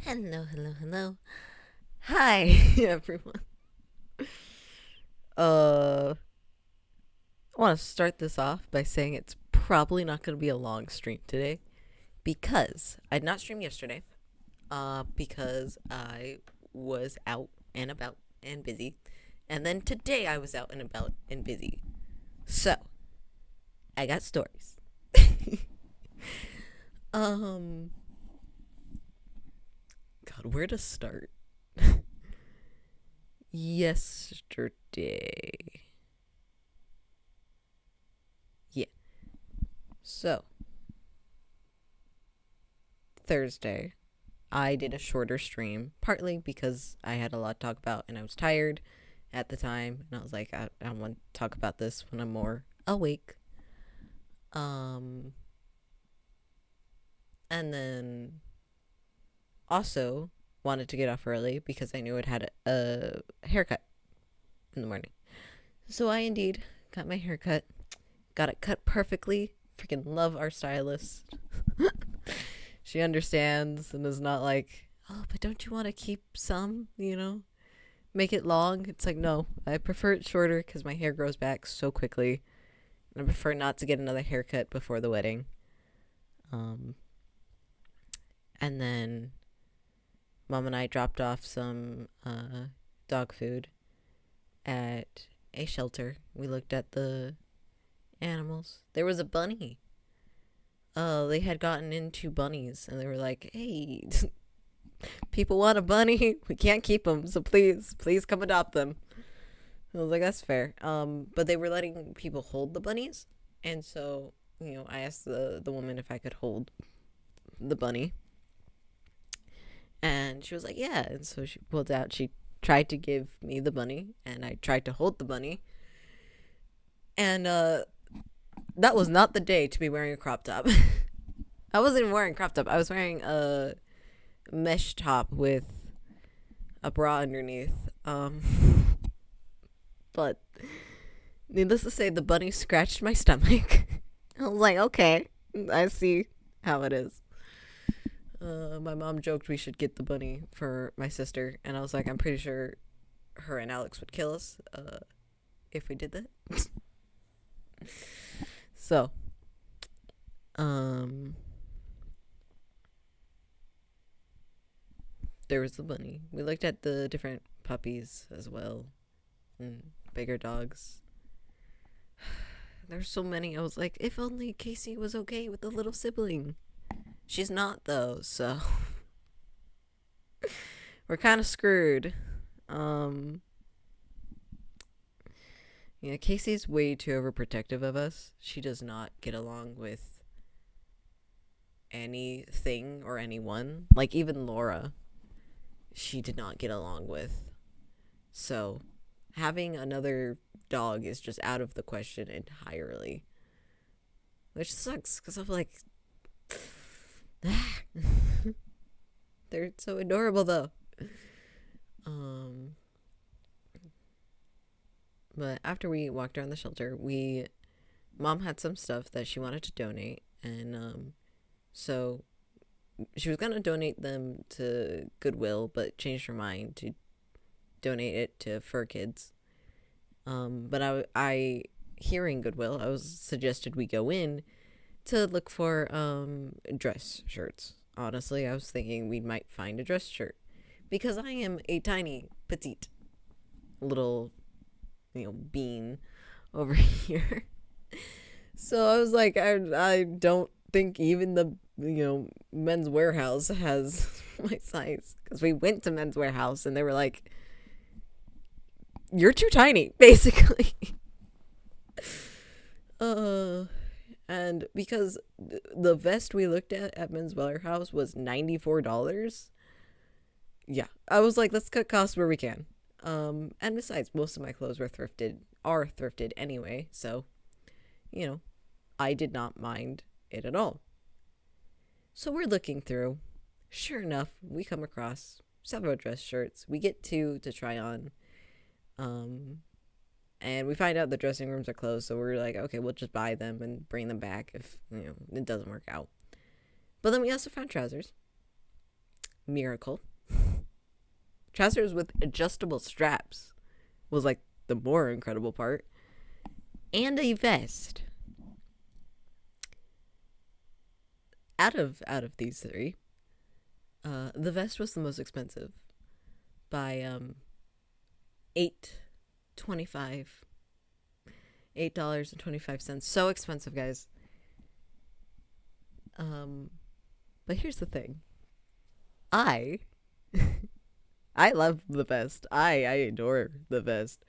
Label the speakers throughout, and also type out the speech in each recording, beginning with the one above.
Speaker 1: Hello, hello, hello. Hi, everyone. I want to start this off by saying it's probably not going to be a long stream today because I did not stream yesterday. Because I was out and about and busy, and then today I was out and about and busy. So I got stories. um, God, where to start? Yesterday. Yeah. So, Thursday, I did a shorter stream, partly because I had a lot to talk about and I was tired at the time. And I was like, I want to talk about this when I'm more awake. Um, and then also wanted to get off early because I knew it had a haircut in the morning. So I indeed got my haircut, got it cut perfectly. Freaking love our stylist. She understands and is not like, oh, but don't you want to keep some, make it long? It's like, no, I prefer it shorter because my hair grows back so quickly. And I prefer not to get another haircut before the wedding. And then Mom and I dropped off some dog food at a shelter. We looked at the animals. There was a bunny. They had gotten into bunnies and they were like, hey, people want a bunny. We can't keep them, so please come adopt them. I was like, that's fair. But they were letting people hold the bunnies, and so I asked the woman if I could hold the bunny, and she was like, yeah. And so she pulled out. She tried to give me the bunny, and I tried to hold the bunny, and that was not the day to be wearing a crop top. I wasn't even wearing a crop top. I was wearing a mesh top with a bra underneath. But needless to say, the bunny scratched my stomach. I was like, okay, I see how it is. My mom joked we should get the bunny for my sister, and I was like, I'm pretty sure her and Alex would kill us if we did that. So, there was the bunny. We looked at the different puppies as well, and bigger dogs. There's so many. I was like, if only Casey was okay with the little sibling. She's not, though, so we're kind of screwed. Yeah, Casey's way too overprotective of us. She does not get along with anything or anyone. Like, even Laura, she did not get along with. So, having another dog is just out of the question entirely. Which sucks, because I'm like, they're so adorable, though. But after we walked around the shelter, Mom had some stuff that she wanted to donate, and so she was gonna donate them to Goodwill, but changed her mind to donate it to Fur Kids. But I hearing Goodwill, I was suggested we go in to look for dress shirts. Honestly, I was thinking we might find a dress shirt because I am a tiny, petite, little, bean over here. So I was like, I don't think even the Men's Warehouse has my size, because we went to Men's Warehouse and they were like, you're too tiny, basically. And because the vest we looked at Men's Warehouse was $94. Yeah, I was like, let's cut costs where we can. And besides, most of my clothes are thrifted anyway, so I did not mind it at all. So we're looking through. Sure enough, we come across several dress shirts. We get two to try on. And we find out the dressing rooms are closed, so we're like, okay, we'll just buy them and bring them back if it doesn't work out. But then we also found trousers. miracle. Trousers with adjustable straps was like the more incredible part. And a vest. Out of these three, the vest was the most expensive by $8.25. So expensive, guys. But here's the thing. I love the vest. I adore the vest.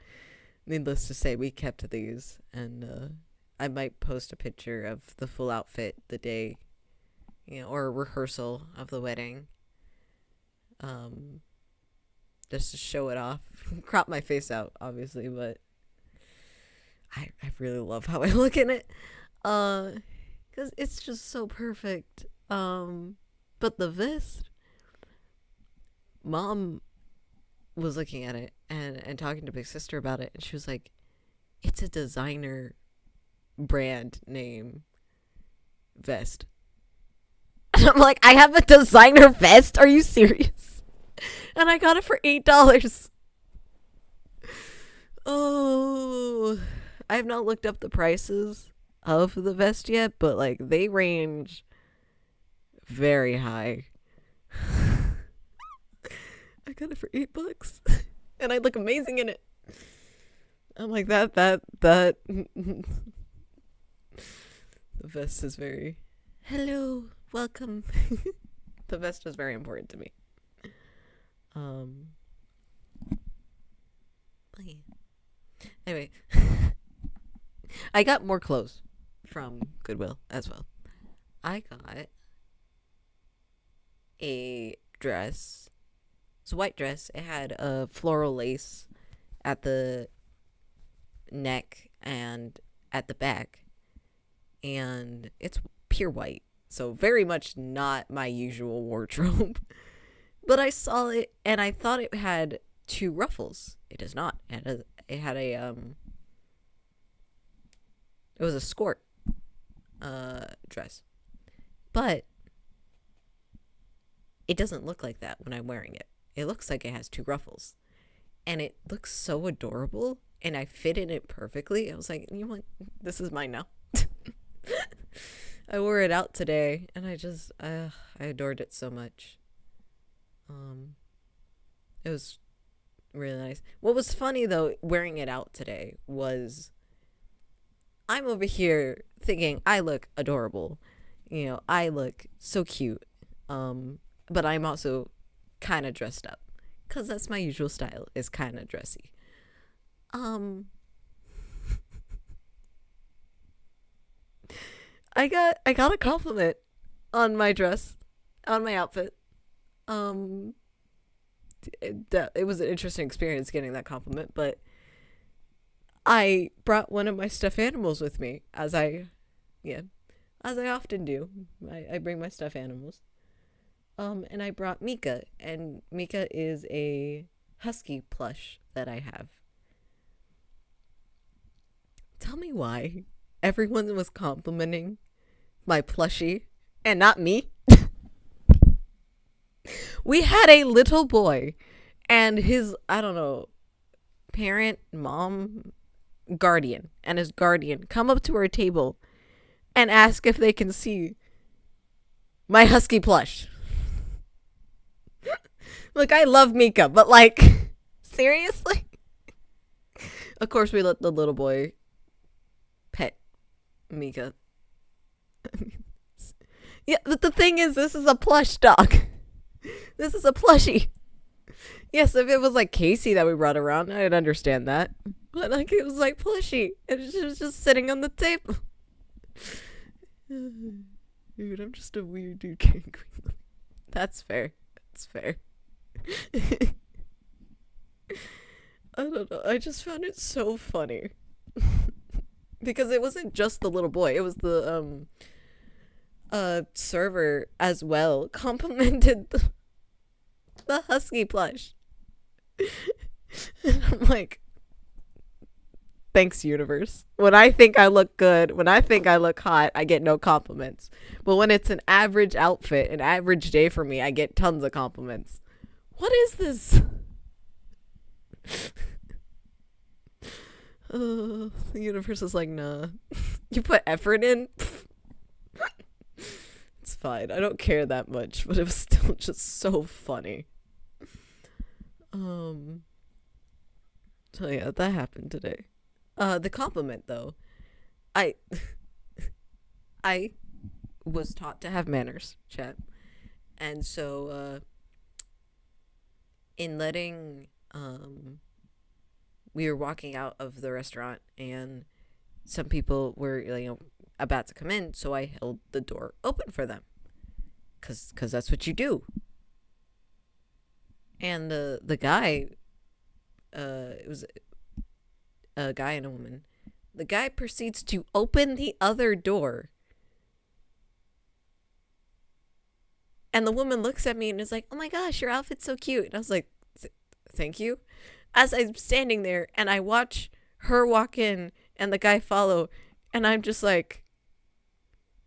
Speaker 1: Needless to say, we kept these, and I might post a picture of the full outfit the day, or a rehearsal of the wedding. Just to show it off. Crop my face out, obviously, but I really love how I look in it. Because it's just so perfect. But the vest, Mom was looking at it and talking to Big Sister about it, and she was like, it's a designer brand name vest. And I'm like, I have a designer vest? Are you serious? And I got it for $8. Oh, I have not looked up the prices of the vest yet, but like they range very high. I got it for $8 and I look amazing in it. I'm like that the vest is very, hello, welcome. The vest is very important to me. Anyway, I got more clothes from Goodwill as well. I got a dress. It's a white dress. It had a floral lace at the neck and at the back, and it's pure white, so very much not my usual wardrobe. But I saw it and I thought it had 2 ruffles. It does not. It had a it was a skirt dress, but it doesn't look like that when I'm wearing it. It looks like it has 2 ruffles, and it looks so adorable, and I fit in it perfectly. I was like, you know what? This is mine now. I wore it out today, and I adored it so much. It was really nice. What was funny, though, wearing it out today was I'm over here thinking I look adorable. I look so cute. But I'm also kind of dressed up, because that's my usual style, is kind of dressy. I got a compliment on my dress, on my outfit. It was an interesting experience getting that compliment, but I brought one of my stuffed animals with me, as I often do. I bring my stuffed animals. And I brought Mika, and Mika is a husky plush that I have. Tell me why everyone was complimenting my plushie and not me. We had a little boy and his, parent, mom, guardian, and his guardian come up to our table and ask if they can see my husky plush. Look, I love Mika, but like, seriously? Of course, we let the little boy pet Mika. Yeah, but the thing is, this is a plush dog. This is a plushie. Yes, if it was like Casey that we brought around, I'd understand that. But like, it was like plushie. It was just sitting on the table. Dude, I'm just a weird dude. That's fair. That's fair. I don't know. I just found it so funny. Because it wasn't just the little boy. It was the server as well complimented the husky plush. And I'm like, Thanks, universe. When I think I look good, when I think I look hot, I get no compliments. But when it's an average outfit, an average day for me, I get tons of compliments. What is this? The universe is like, nah. You put effort in? It's fine. I don't care that much, but it was still just so funny. So yeah, that happened today. The compliment though. I I was taught to have manners, chat. And so in letting we were walking out of the restaurant and some people were, you know, about to come in, so I held the door open for them. Cuz that's what you do. And the guy it was a guy and a woman. The guy proceeds to open the other door. And the woman looks at me and is like, "Oh my gosh, your outfit's so cute." And I was like, "Thank you." As I'm standing there and I watch her walk in and the guy follow, and I'm just like,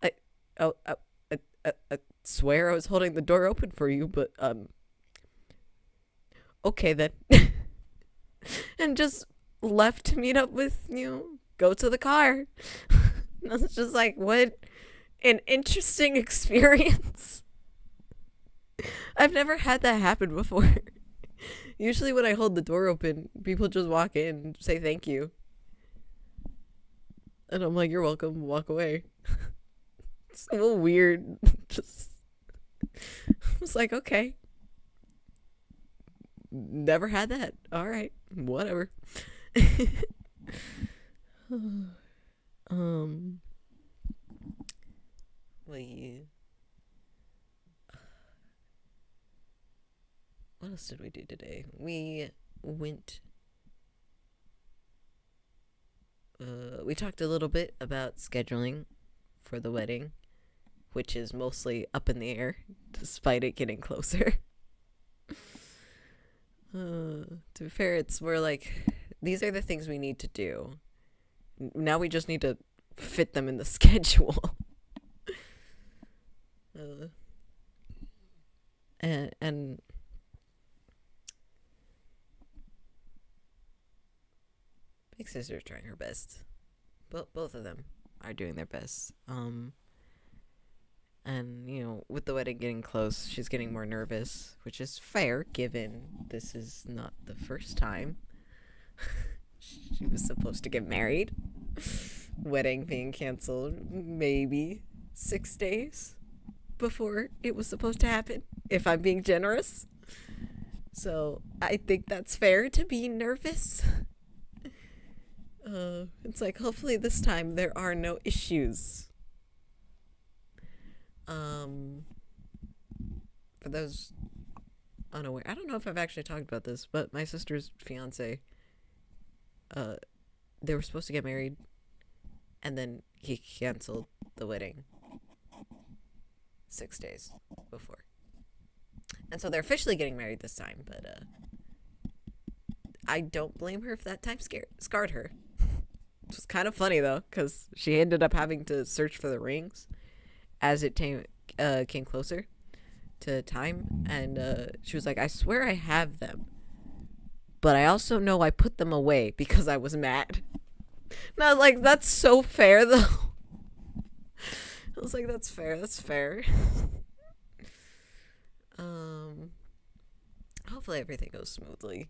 Speaker 1: I swear I was holding the door open for you, but okay then. And just left to meet up with, you know, go to the car. And I was just like, what an interesting experience. I've never had that happen before. Usually when I hold the door open, people just walk in and say thank you. And I'm like, you're welcome, walk away. It's a little weird. Just, I was like, okay. Never had that. All right, whatever. What else did we do today? We went. We talked a little bit about scheduling for the wedding, which is mostly up in the air, despite it getting closer. To be fair, it's more like, these are the things we need to do. Now we just need to fit them in the schedule. And Big Sister's trying her best. Both of them are doing their best. And, you know, with the wedding getting close, she's getting more nervous, which is fair, given this is not the first time she was supposed to get married. Wedding being canceled maybe 6 days before it was supposed to happen, if I'm being generous. So I think that's fair to be nervous. It's like, hopefully this time there are no issues. For those unaware, I don't know if I've actually talked about this, but my sister's fiance, they were supposed to get married, and then he canceled the wedding 6 days before. And so they're officially getting married this time, but I don't blame her if that time scarred her. It was kind of funny though, because she ended up having to search for the rings as it came closer to time, and she was like, I swear I have them, but I also know I put them away because I was mad. And I was like, that's so fair though. I was like, that's fair. Hopefully everything goes smoothly.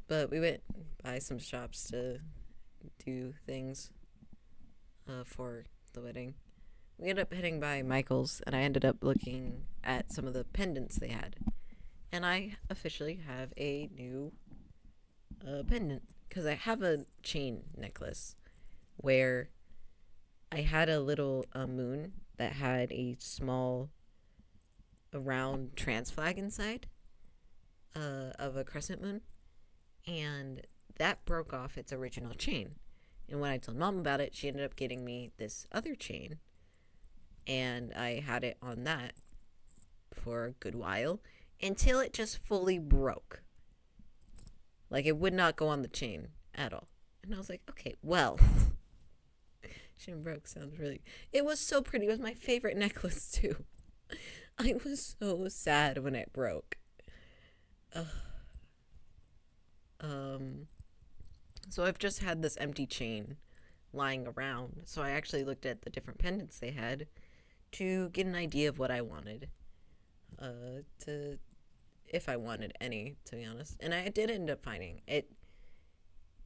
Speaker 1: But we went by some shops to do things for the wedding. We ended up heading by Michael's, and I ended up looking at some of the pendants they had. And I officially have a new pendant, because I have a chain necklace where I had a little moon that had a small, round trans flag inside of a crescent moon, and that broke off its original chain. And when I told Mom about it, she ended up getting me this other chain, and I had it on that for a good while until it just fully broke. Like, it would not go on the chain at all. And I was like, okay, well. Chain broke sounds really... It was so pretty. It was my favorite necklace, too. I was so sad when it broke. Ugh. So I've just had this empty chain lying around. So I actually looked at the different pendants they had to get an idea of what I wanted. If I wanted any, to be honest. And I did end up finding. It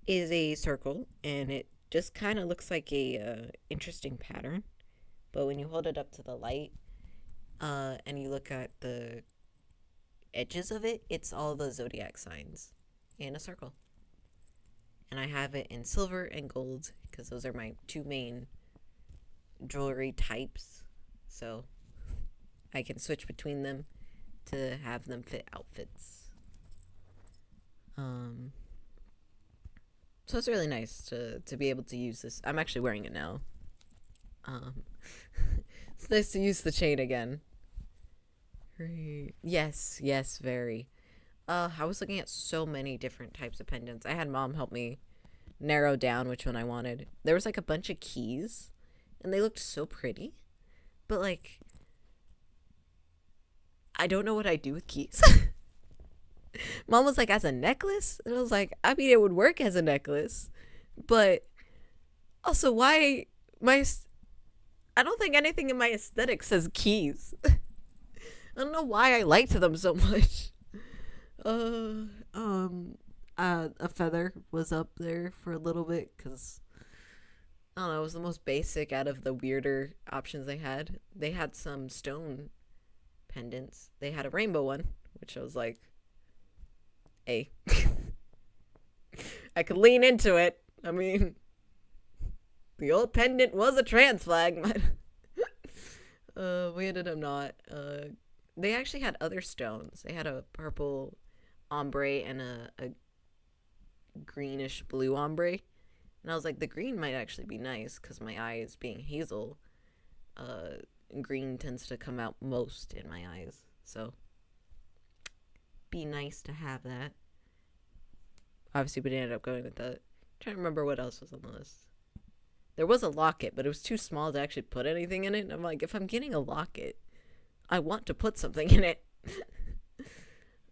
Speaker 1: is a circle, and it just kind of looks like a interesting pattern. But when you hold it up to the light, and you look at the edges of it, it's all the zodiac signs in a circle. And I have it in silver and gold because those are my two main jewelry types. So I can switch between them to have them fit outfits. So it's really nice to be able to use this. I'm actually wearing it now. It's nice to use the chain again. Yes, very. I was looking at so many different types of pendants. I had Mom help me narrow down which one I wanted. There was like a bunch of keys, and they looked so pretty. But like, I don't know what I do with keys. Mom was like, as a necklace? And I was like, I mean, it would work as a necklace. But also, why I don't think anything in my aesthetic says keys. I don't know why I liked them so much. A feather was up there for a little bit because I don't know, it was the most basic out of the weirder options they had. They had some stone pendants. They had a rainbow one, which I was like, hey. I could lean into it. I mean, the old pendant was a trans flag, but we ended up not. They actually had other stones. They had a purple ombre and a greenish blue ombre. And I was like, the green might actually be nice because my eyes being hazel, green tends to come out most in my eyes. So, be nice to have that. Obviously, we ended up going with that. I'm trying to remember what else was on the list. There was a locket, but it was too small to actually put anything in it. And I'm like, if I'm getting a locket, I want to put something in it.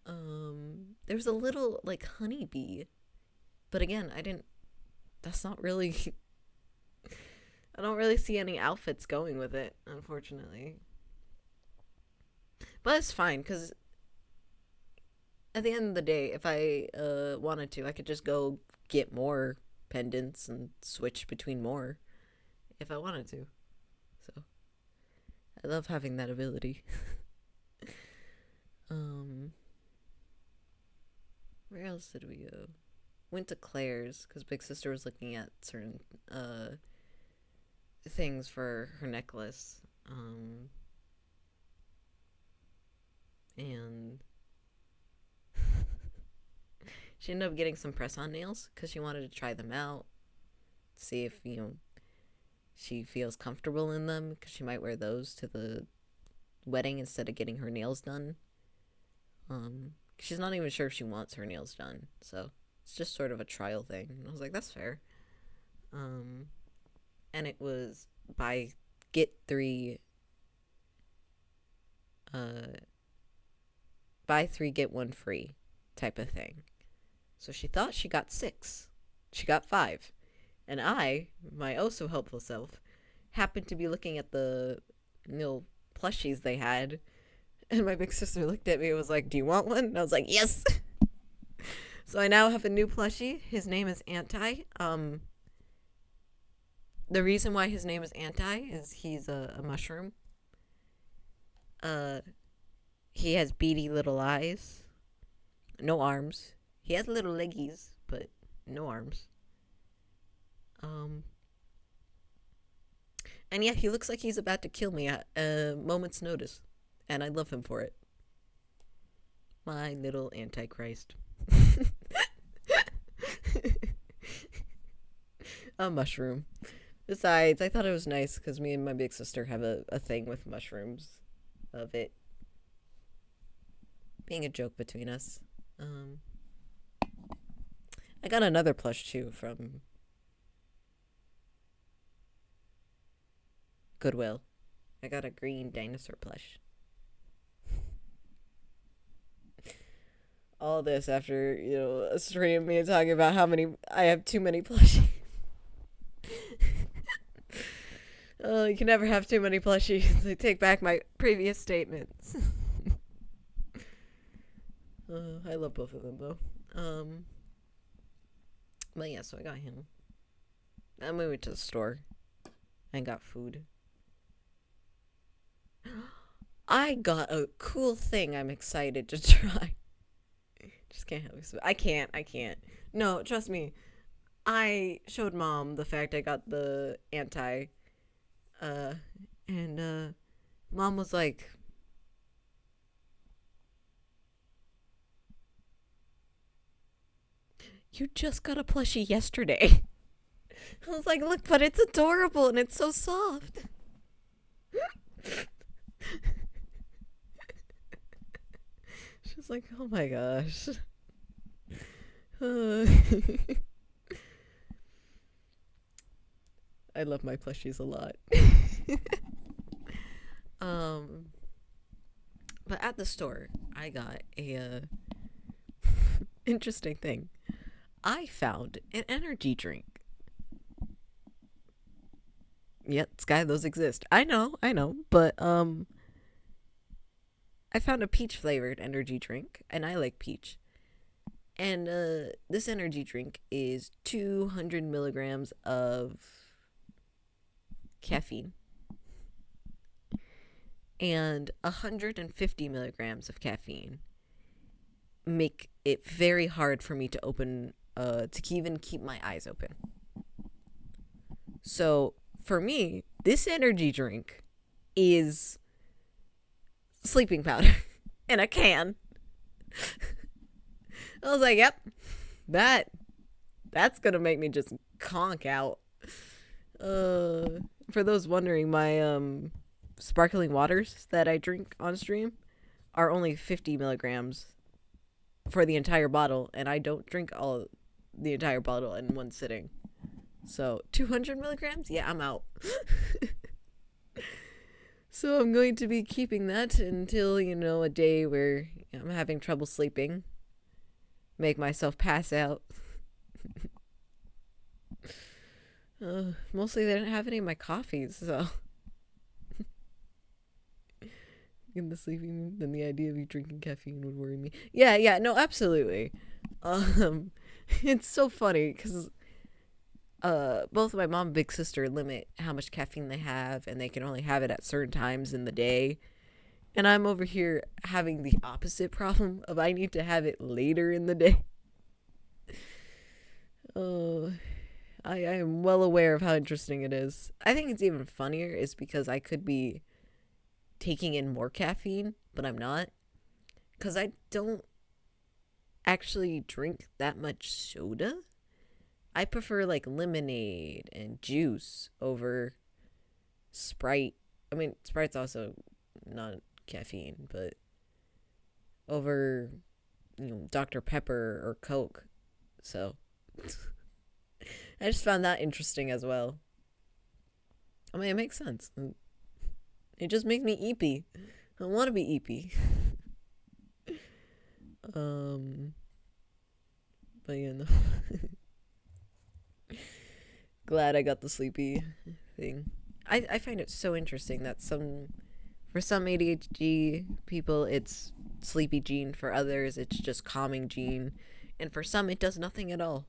Speaker 1: There was a little, like, honeybee. But again, that's not really... I don't really see any outfits going with it, unfortunately. But it's fine, because at the end of the day, if I wanted to, I could just go get more pendants and switch between more if I wanted to. So, I love having that ability. Where else did we go? Went to Claire's because Big Sister was looking at certain things for her necklace. And she ended up getting some press-on nails because she wanted to try them out, see if, she feels comfortable in them, because she might wear those to the wedding instead of getting her nails done. She's not even sure if she wants her nails done, so it's just sort of a trial thing. And I was like, that's fair. And it was buy 3 get 1 free type of thing. So she thought she got 6. She got 5. And I, my oh so helpful self, happened to be looking at the little plushies they had. And my big sister looked at me and was like, do you want one? And I was like, yes. So I now have a new plushie. His name is Anti. The reason why his name is Anti is he's a mushroom. He has beady little eyes. No arms. He has little leggies, but no arms. And yeah, he looks like he's about to kill me at a moment's notice. And I love him for it. My little Antichrist. A mushroom. Besides, I thought it was nice because me and my big sister have a thing with mushrooms. Of it being a joke between us. I got another plush too from Goodwill. I got a green dinosaur plush. All this after, a stream of me talking about how many I have too many plushies. Oh, you can never have too many plushies. I take back my previous statements. I love both of them though. But yeah, so I got him. Then we went to the store and got food. I got a cool thing I'm excited to try. Just can't help it. I can't. No, trust me. I showed Mom the fact I got the anti. And Mom was like, you just got a plushie yesterday. I was like, look, but it's adorable and it's so soft. She's like, oh my gosh. I love my plushies a lot. But at the store, I got a interesting thing. I found an energy drink. Yep, Sky, those exist. I know, but I found a peach flavored energy drink, and I like peach. And this energy drink is 200 milligrams of caffeine and 150 milligrams of caffeine make it very hard for me to open to even keep my eyes open. So for me, this energy drink is sleeping powder in a can. I was like, yep, that's gonna make me just conk out. For those wondering, my sparkling waters that I drink on stream are only 50 milligrams for the entire bottle, and I don't drink all the entire bottle in one sitting. So 200 milligrams? Yeah, I'm out. So I'm going to be keeping that until, a day where I'm having trouble sleeping. Make myself pass out. Mostly they didn't have any of my coffees, so. In the sleeping, then the idea of you drinking caffeine would worry me. Yeah, no, absolutely. It's so funny because both my mom and big sister limit how much caffeine they have, and they can only have it at certain times in the day. And I'm over here having the opposite problem of I need to have it later in the day. I am well aware of how interesting it is. I think it's even funnier is because I could be taking in more caffeine, but I'm not. Because I don't actually drink that much soda. I prefer like lemonade and juice over Sprite. I mean, Sprite's also not caffeine, but over, Dr. Pepper or Coke. So I just found that interesting as well. I mean, it makes sense. It just makes me eepy. I want to be eepy. But no. Glad I got the sleepy thing. I find it so interesting that for some ADHD people, it's sleepy gene. For others, it's just calming gene. And for some, it does nothing at all.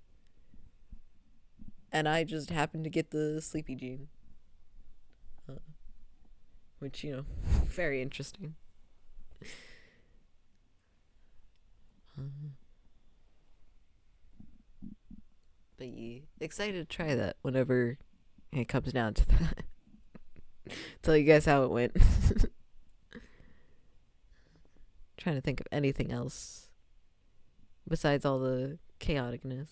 Speaker 1: And I just happen to get the sleepy gene. Which, very interesting. But yeah, excited to try that whenever it comes down to that. Tell you guys how it went. Trying to think of anything else besides all the chaoticness.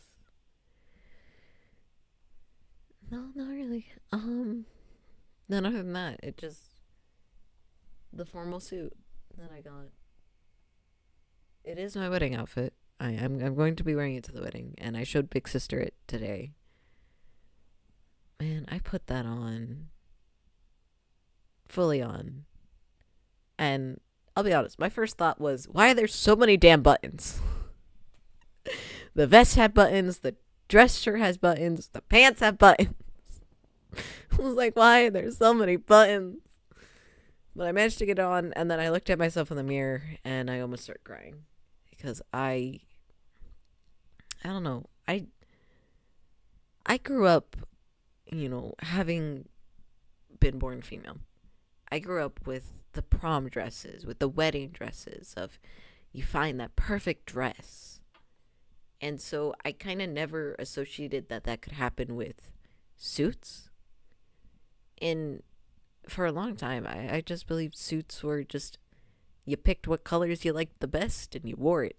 Speaker 1: No, not really. None other than that. It just the formal suit that I got. It is my wedding outfit. I'm going to be wearing it to the wedding, and I showed Big Sister it today. Man, I put that on, fully on, and I'll be honest, my first thought was, why are there so many damn buttons? The vest had buttons, the dress shirt has buttons, the pants have buttons. I was like, why are there so many buttons? But I managed to get it on, and then I looked at myself in the mirror, and I almost started crying. Because I don't know, I grew up, having been born female. I grew up with the prom dresses, with the wedding dresses of you find that perfect dress. And so I kind of never associated that could happen with suits. And for a long time, I just believed suits were just, you picked what colors you liked the best and you wore it.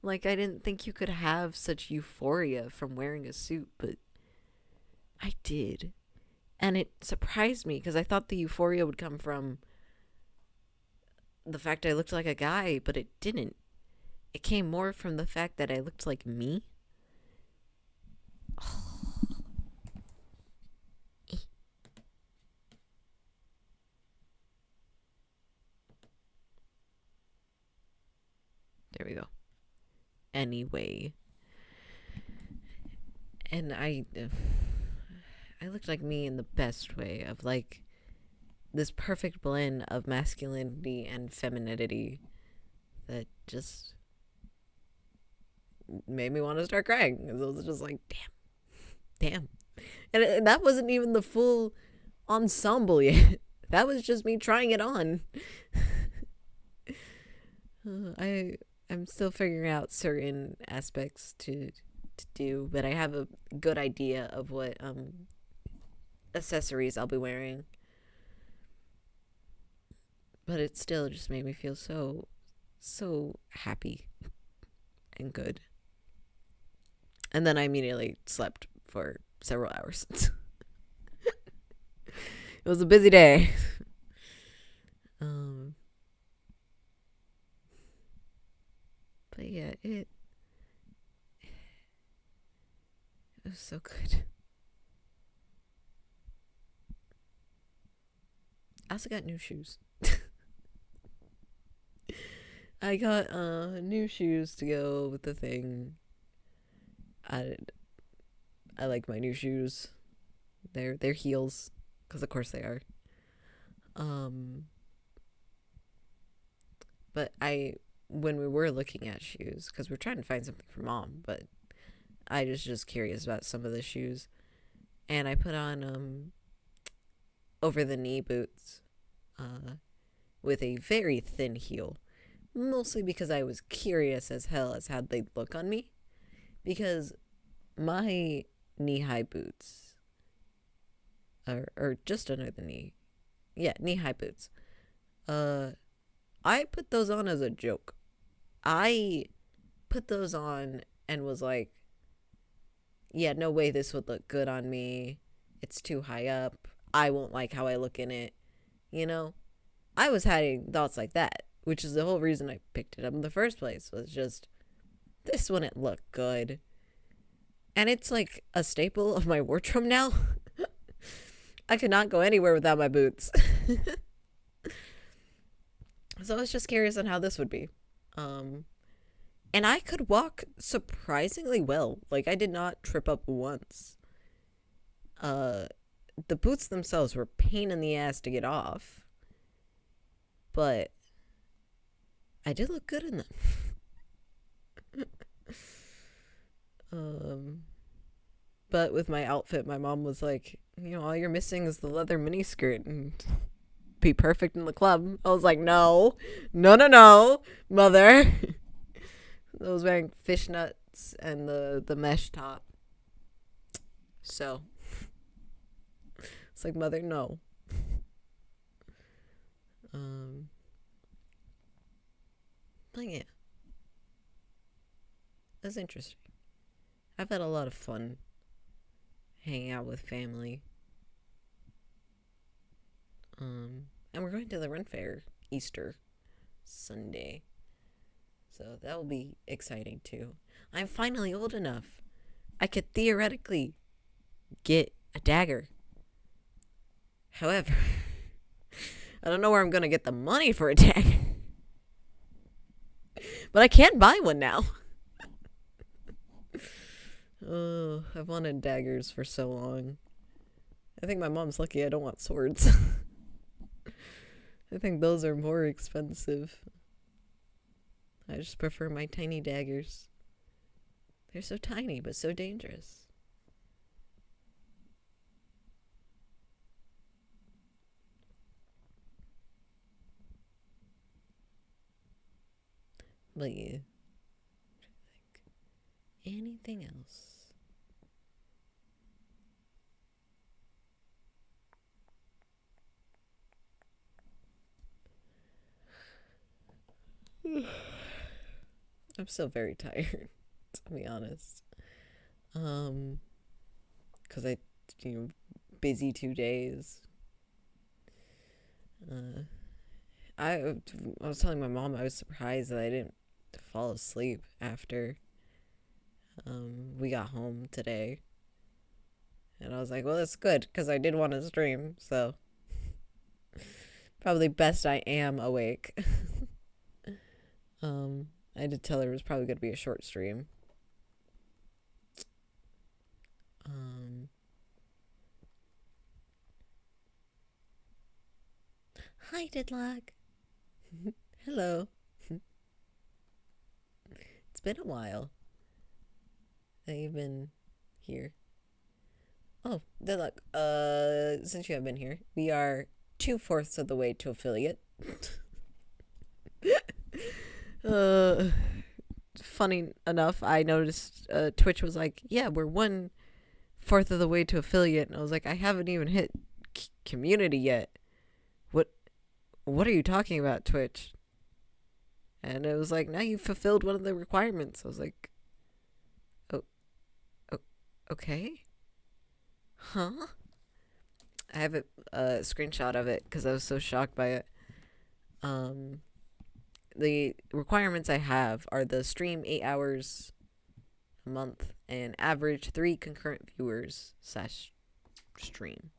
Speaker 1: Like, I didn't think you could have such euphoria from wearing a suit, but I did. And it surprised me because I thought the euphoria would come from the fact I looked like a guy, but it didn't. It came more from the fact that I looked like me. There we go. Anyway. And I looked like me in the best way of like this perfect blend of masculinity and femininity that just made me want to start crying. Because I was just like, damn. And that wasn't even the full ensemble yet. That was just me trying it on. I'm still figuring out certain aspects to do, but I have a good idea of what accessories I'll be wearing. But it still just made me feel so happy and good. And then I immediately slept for several hours. It was a busy day. But yeah, it was so good. I also got new shoes. I got new shoes to go with the thing. I like my new shoes. They're heels, because of course they are. But when we were looking at shoes, because we're trying to find something for Mom, but I was just curious about some of the shoes, and I put on over the knee boots with a very thin heel, mostly because I was curious as hell as how they'd look on me, because my knee-high boots are just under the knee. Yeah, knee-high boots. I put those on as a joke. I put those on and was like, yeah, no way this would look good on me. It's too high up. I won't like how I look in it. I was having thoughts like that, which is the whole reason I picked it up in the first place, was just, this wouldn't look good. And it's like a staple of my wardrobe now. I could not go anywhere without my boots. So I was just curious on how this would be. And I could walk surprisingly well. Like, I did not trip up once. The boots themselves were a pain in the ass to get off. But I did look good in them. But with my outfit, my mom was like, all you're missing is the leather miniskirt and be perfect in the club. I was like, no, mother. I was wearing fishnets and the mesh top. So it's like, mother, no. But yeah, that's interesting. I've had a lot of fun hanging out with family. And we're going to the Run Fair Easter Sunday. So that will be exciting too. I'm finally old enough. I could theoretically get a dagger. However, I don't know where I'm going to get the money for a dagger. But I can buy one now. Oh, I've wanted daggers for so long. I think my mom's lucky I don't want swords. I think those are more expensive. I just prefer my tiny daggers. They're so tiny, but so dangerous. But yeah. Anything else? I'm still very tired, to be honest. Because busy 2 days. I was telling my mom I was surprised that I didn't fall asleep after we got home today. And I was like, well, that's good, because I did want to stream, so probably best I am awake. I did tell her it was probably going to be a short stream. Hi, Didlock. Hello. It's been a while that you've been here. Oh, Didlock, since you have been here, we are 2/4 of the way to affiliate. Funny enough, I noticed Twitch was like, yeah, we're 1/4 of the way to affiliate, and I was like, I haven't even hit community yet. What are you talking about, Twitch? And it was like, now you've fulfilled one of the requirements. I was like, oh okay. Huh? I have a screenshot of it because I was so shocked by it. The requirements I have are the stream 8 hours a month and average 3 concurrent viewers / stream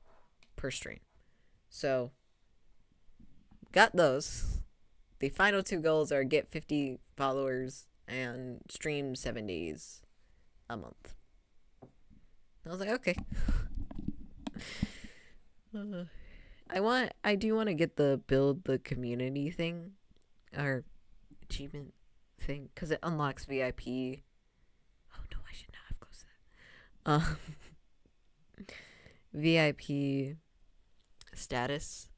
Speaker 1: per stream. So, got those. The final 2 goals are get 50 followers and stream 7 days a month. I was like, okay. I do want to get the build the community thing or achievement thing because it unlocks VIP. Oh no, I should not have closed that. VIP status.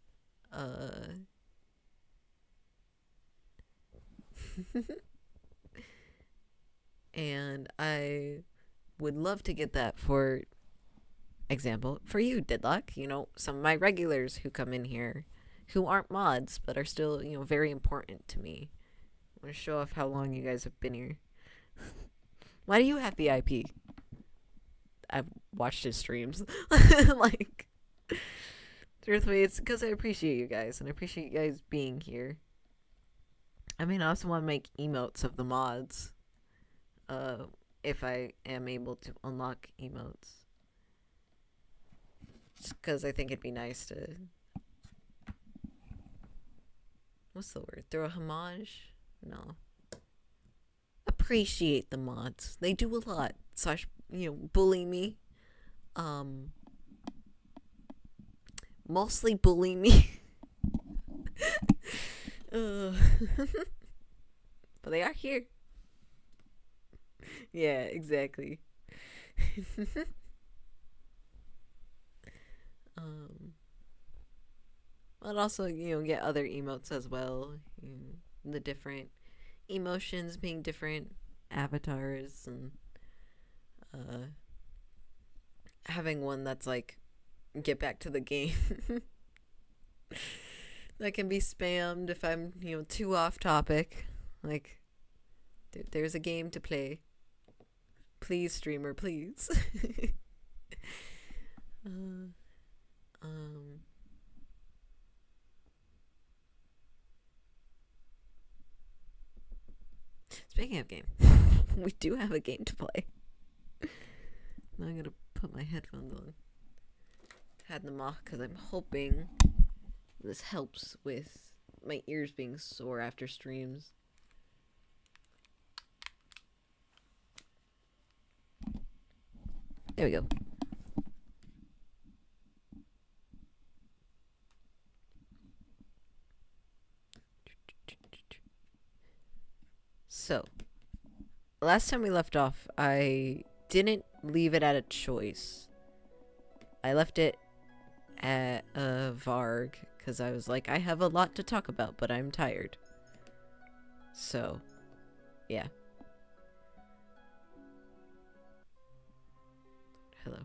Speaker 1: And I would love to get that, for example, for you, Didlock. Some of my regulars who come in here who aren't mods but are still, very important to me. I want to show off how long you guys have been here. Why do you have VIP? I've watched his streams. Like, truthfully, it's because I appreciate you guys and I appreciate you guys being here. I mean, I also want to make emotes of the mods. If I am able to unlock emotes. Just because I think it'd be nice to... What's the word? Throw a homage? No. Appreciate the mods. They do a lot. / bully me. Mostly bully me. But they are here. Yeah, exactly. But also, get other emotes as well. The different emotions being different avatars and having one that's like, get back to the game. That can be spammed if I'm, too off topic. Like, there's a game to play. Please, streamer, please. Speaking of game, we do have a game to play. Now I'm gonna put my headphones on. Had them off because I'm hoping this helps with my ears being sore after streams. There we go. So, last time we left off, I didn't leave it at a choice. I left it at a Varg, because I was like, I have a lot to talk about, but I'm tired. So, yeah. Hello.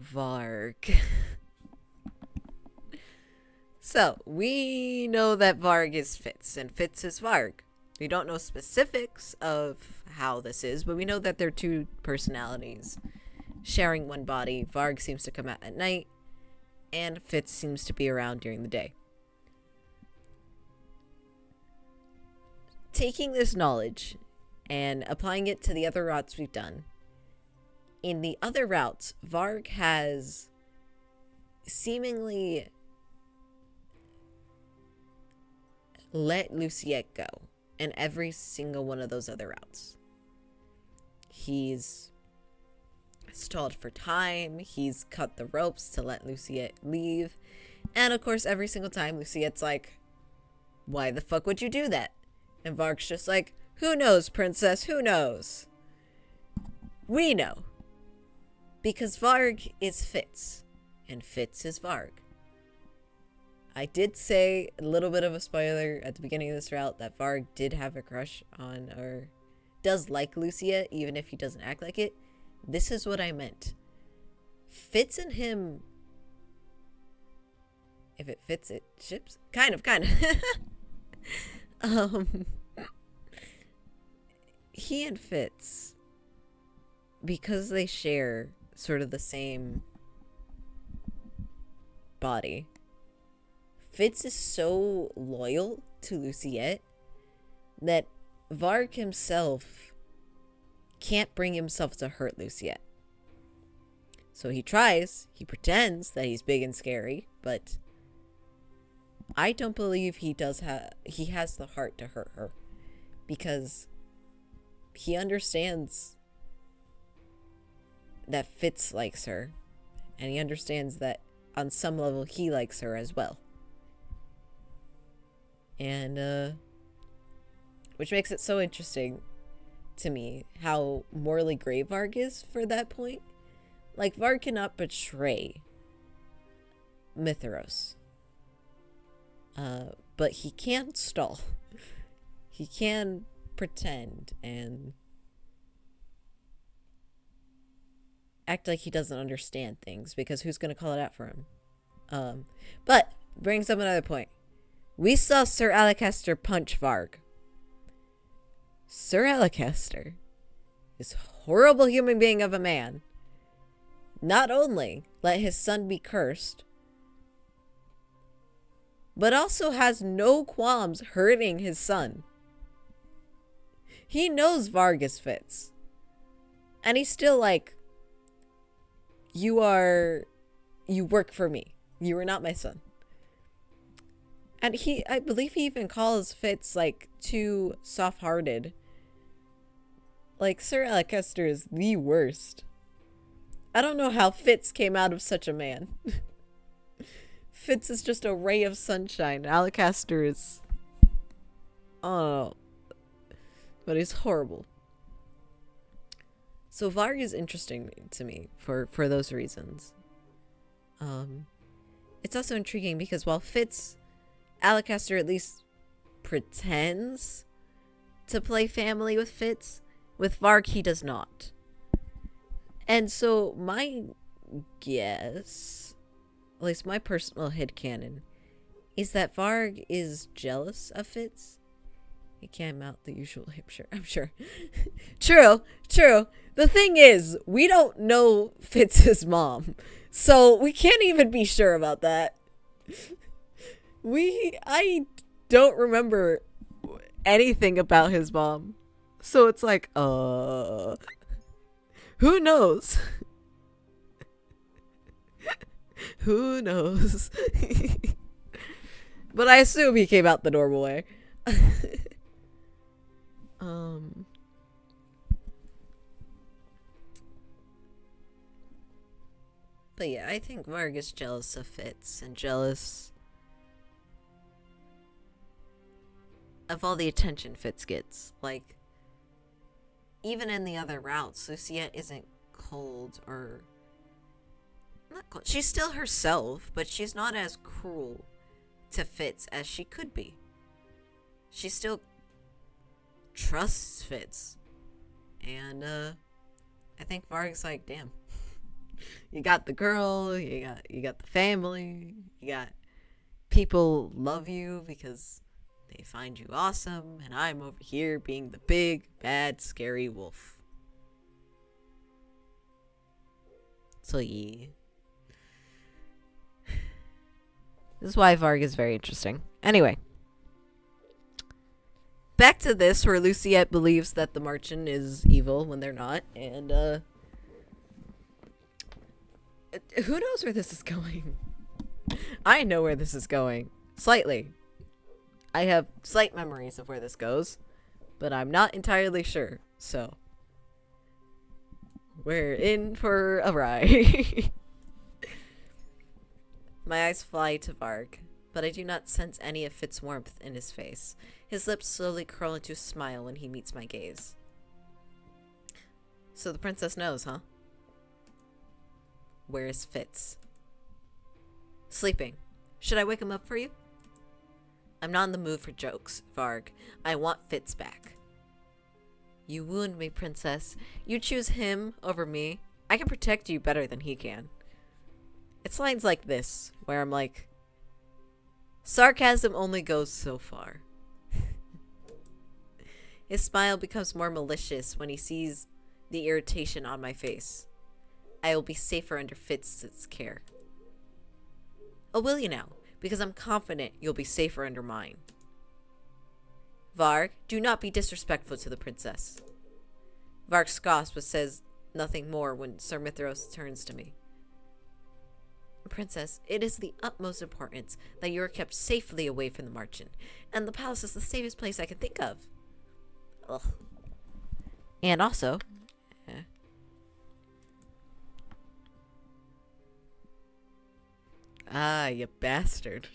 Speaker 1: Varg. So, we know that Varg is Fitz, and Fitz is Varg. We don't know specifics of how this is, but we know that they're two personalities sharing one body. Varg seems to come out at night, and Fitz seems to be around during the day. Taking this knowledge and applying it to the other routes we've done, in the other routes, Varg has seemingly let Luciette go in every single one of those other routes. He's stalled for time, he's cut the ropes to let Luciette leave, and of course every single time Luciette's like, why the fuck would you do that? And Varg's just like, who knows, princess, who knows? We know. Because Varg is Fitz, and Fitz is Varg. I did say a little bit of a spoiler at the beginning of this route that Varg did have a crush on, or does like Lucia, even if he doesn't act like it. This is what I meant. Fitz and him, if it fits, it ships. Kind of. He and Fitz, because they share sort of the same body, Fitz is so loyal to Luciette that Varg himself can't bring himself to hurt Luciette. So he tries, he pretends that he's big and scary, but I don't believe he has the heart to hurt her, because he understands that Fitz likes her, and he understands that on some level he likes her as well. And, which makes it so interesting to me how morally gray Varg is for that point. Like, Varg cannot betray Mithros. But he can stall. He can pretend and act like he doesn't understand things, because who's going to call it out for him? But brings up another point. We saw Sir Alacaster punch Varg. Sir Alacaster, this horrible human being of a man, not only let his son be cursed, but also has no qualms hurting his son. He knows Varg is Fitz, and he's still like, you work for me. You are not my son. And I believe he even calls Fitz, like, too soft-hearted. Like, Sir Alacaster is the worst. I don't know how Fitz came out of such a man. Fitz is just a ray of sunshine. Alacaster is... oh. But he's horrible. So Varg is interesting to me for those reasons. It's also intriguing because while Alacaster at least pretends to play family with Fitz, with Varg he does not. And so my guess, at least my personal headcanon, is that Varg is jealous of Fitz. He can't mount the usual hip shirt, I'm sure. True. The thing is, we don't know Fitz's mom, so we can't even be sure about that. I don't remember anything about his mom. So it's like, who knows? Who knows? But I assume he came out the normal way. But yeah, I think Varg is jealous of Fitz and jealous of all the attention Fitz gets. Like, even in the other routes, Luciette isn't cold or... Not cold. She's still herself, but she's not as cruel to Fitz as she could be. She still trusts Fitz. And, I think Varg's like, damn. You got the girl, you got the family, you got people love you because they find you awesome, and I'm over here being the big, bad, scary wolf. So yeah. This is why Varg is very interesting. Anyway. Back to this, where Luciette believes that the Marchand is evil when they're not, and, who knows where this is going? I know where this is going. Slightly. I have slight memories of where this goes, but I'm not entirely sure, so we're in for a ride. My eyes fly to Varg, but I do not sense any of Fitz's warmth in his face. His lips slowly curl into a smile when he meets my gaze. So the princess knows, huh? Where is Fitz? Sleeping. Should I wake him up for you? I'm not in the mood for jokes, Varg. I want Fitz back. You wound me, princess. You choose him over me. I can protect you better than he can. It's lines like this, where I'm like, sarcasm only goes so far. His smile becomes more malicious when he sees the irritation on my face. I will be safer under Fitz's care. Oh, will you now? Because I'm confident you'll be safer under mine. Varg, do not be disrespectful to the princess. Varg scoffs but says nothing more when Sir Mithros turns to me. Princess, it is the utmost importance that you are kept safely away from the Marchand, and the palace is the safest place I can think of. Ugh. And also... Ah, you bastard.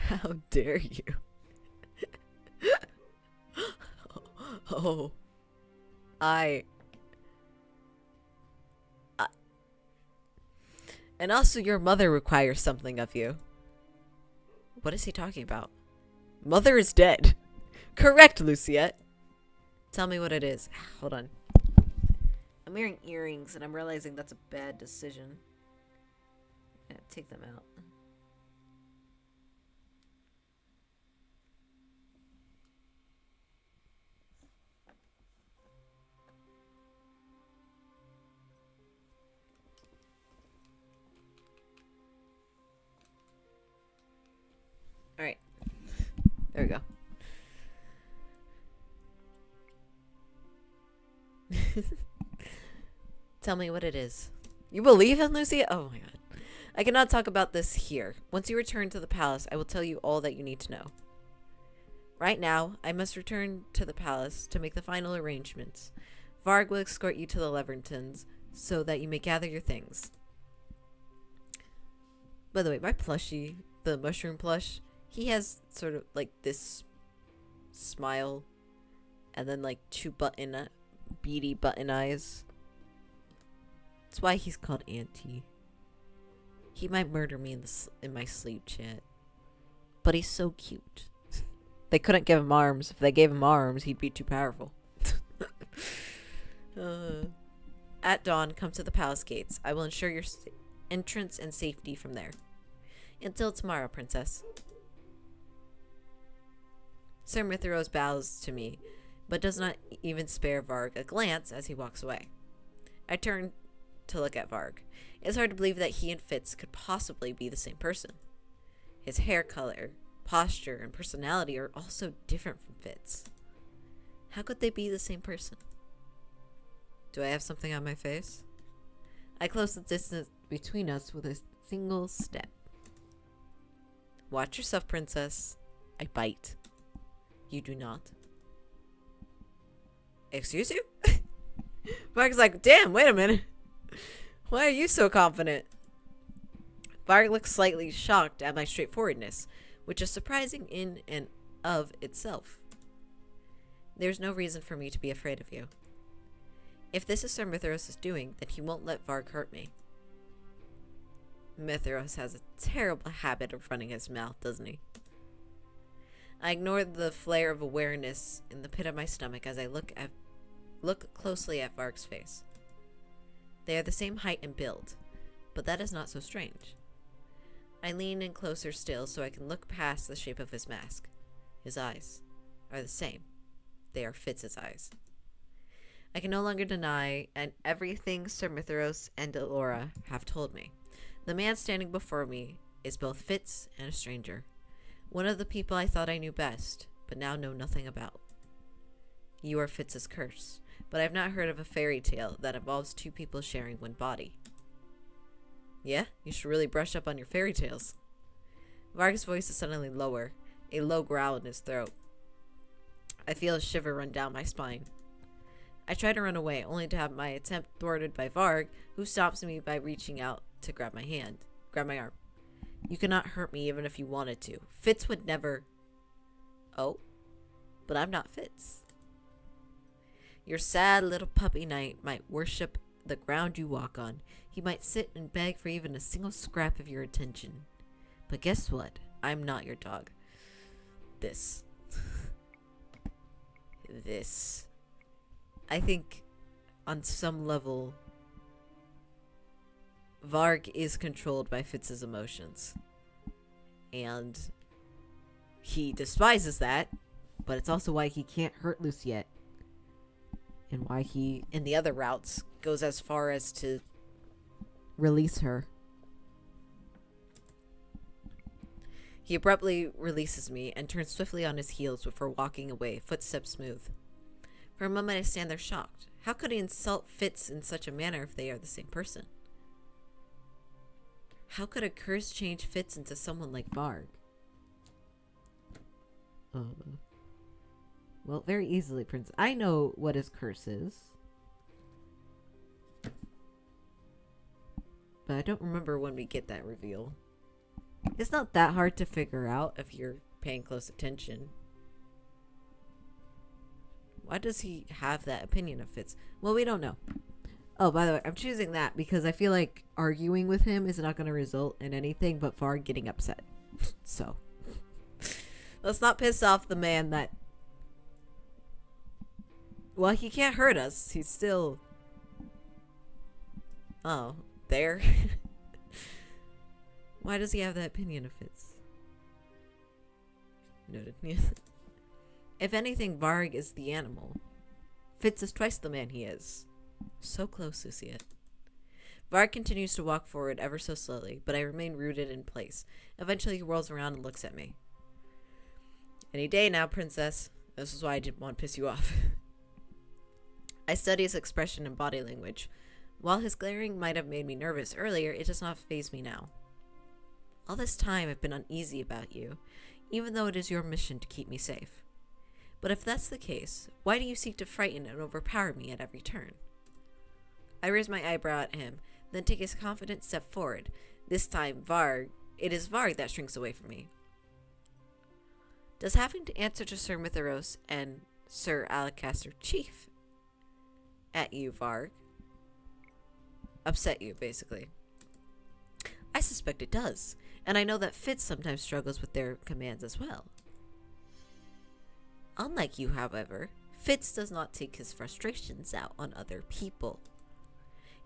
Speaker 1: How dare you? Oh. And also your mother requires something of you. What is he talking about? Mother is dead. Correct, Luciette. Tell me what it is. Hold on. I'm wearing earrings and I'm realizing that's a bad decision. Yeah, take them out. Alright. There we go. Tell me what it is. You believe in Lucy? Oh my god. I cannot talk about this here. Once you return to the palace, I will tell you all that you need to know. Right now, I must return to the palace to make the final arrangements. Varg will escort you to the Levertons so that you may gather your things. By the way, my plushie, the mushroom plush, he has sort of like this smile and then like two beady button eyes. That's why he's called Auntie. He might murder me in my sleep, chat. But he's so cute. They couldn't give him arms. If they gave him arms, he'd be too powerful. At dawn, come to the palace gates. I will ensure your entrance and safety from there. Until tomorrow, princess. Sir Mithros bows to me, but does not even spare Varg a glance as he walks away. I turn to look at Varg. It's hard to believe that he and Fitz could possibly be the same person. His hair color, posture, and personality are all so different from Fitz. How could they be the same person? Do I have something on my face? I close the distance between us with a single step. Watch yourself, princess. I bite. You do not. Excuse you? Varg's like, damn, wait a minute. Why are you so confident? Varg looks slightly shocked at my straightforwardness, which is surprising in and of itself. There's no reason for me to be afraid of you. If this is Sir Mithras' doing, then he won't let Varg hurt me. Mithras has a terrible habit of running his mouth, doesn't he? I ignore the flare of awareness in the pit of my stomach as I look closely at Varg's face. They are the same height and build, but that is not so strange. I lean in closer still so I can look past the shape of his mask. His eyes are the same. They are Fitz's eyes. I can no longer deny everything Sir Mithras and Delora have told me. The man standing before me is both Fitz and a stranger. One of the people I thought I knew best, but now know nothing about. You are Fitz's curse, but I have not heard of a fairy tale that involves two people sharing one body. Yeah, you should really brush up on your fairy tales. Varg's voice is suddenly lower, a low growl in his throat. I feel a shiver run down my spine. I try to run away, only to have my attempt thwarted by Varg, who stops me by reaching out to grab my arm. You cannot hurt me even if you wanted to. Fitz would never... Oh, but I'm not Fitz. Your sad little puppy knight might worship the ground you walk on. He might sit and beg for even a single scrap of your attention. But guess what? I'm not your dog. This. I think, on some level, Varg is controlled by Fitz's emotions. And he despises that, but it's also why he can't hurt Luciette. And why he, in the other routes, goes as far as to release her. He abruptly releases me and turns swiftly on his heels before walking away, footsteps smooth. For a moment I stand there shocked. How could he insult Fitz in such a manner if they are the same person? How could a curse change Fitz into someone like Varg? Well, very easily, Prince. I know what his curse is. But I don't remember when we get that reveal. It's not that hard to figure out if you're paying close attention. Why does he have that opinion of Fitz? Well, we don't know. Oh, by the way, I'm choosing that because I feel like arguing with him is not going to result in anything but Varg getting upset. So, let's not piss off the man that... Well, he can't hurt us. He's still... Oh, there? Why does he have that opinion of Fitz? Noted. If anything, Varg is the animal. Fitz is twice the man he is. So close, Luciette. Varg continues to walk forward ever so slowly, but I remain rooted in place. Eventually he whirls around and looks at me. Any day now, princess. This is why I didn't want to piss you off. I study his expression and body language. While his glaring might have made me nervous earlier, it does not faze me now. All this time I've been uneasy about you, even though it is your mission to keep me safe. But if that's the case, why do you seek to frighten and overpower me at every turn? I raise my eyebrow at him, then take a confident step forward. This time, it is Varg that shrinks away from me. Does having to answer to Sir Mithras and Sir Alacaster Chief at you, Varg, upset you, basically? I suspect it does, and I know that Fitz sometimes struggles with their commands as well. Unlike you, however, Fitz does not take his frustrations out on other people.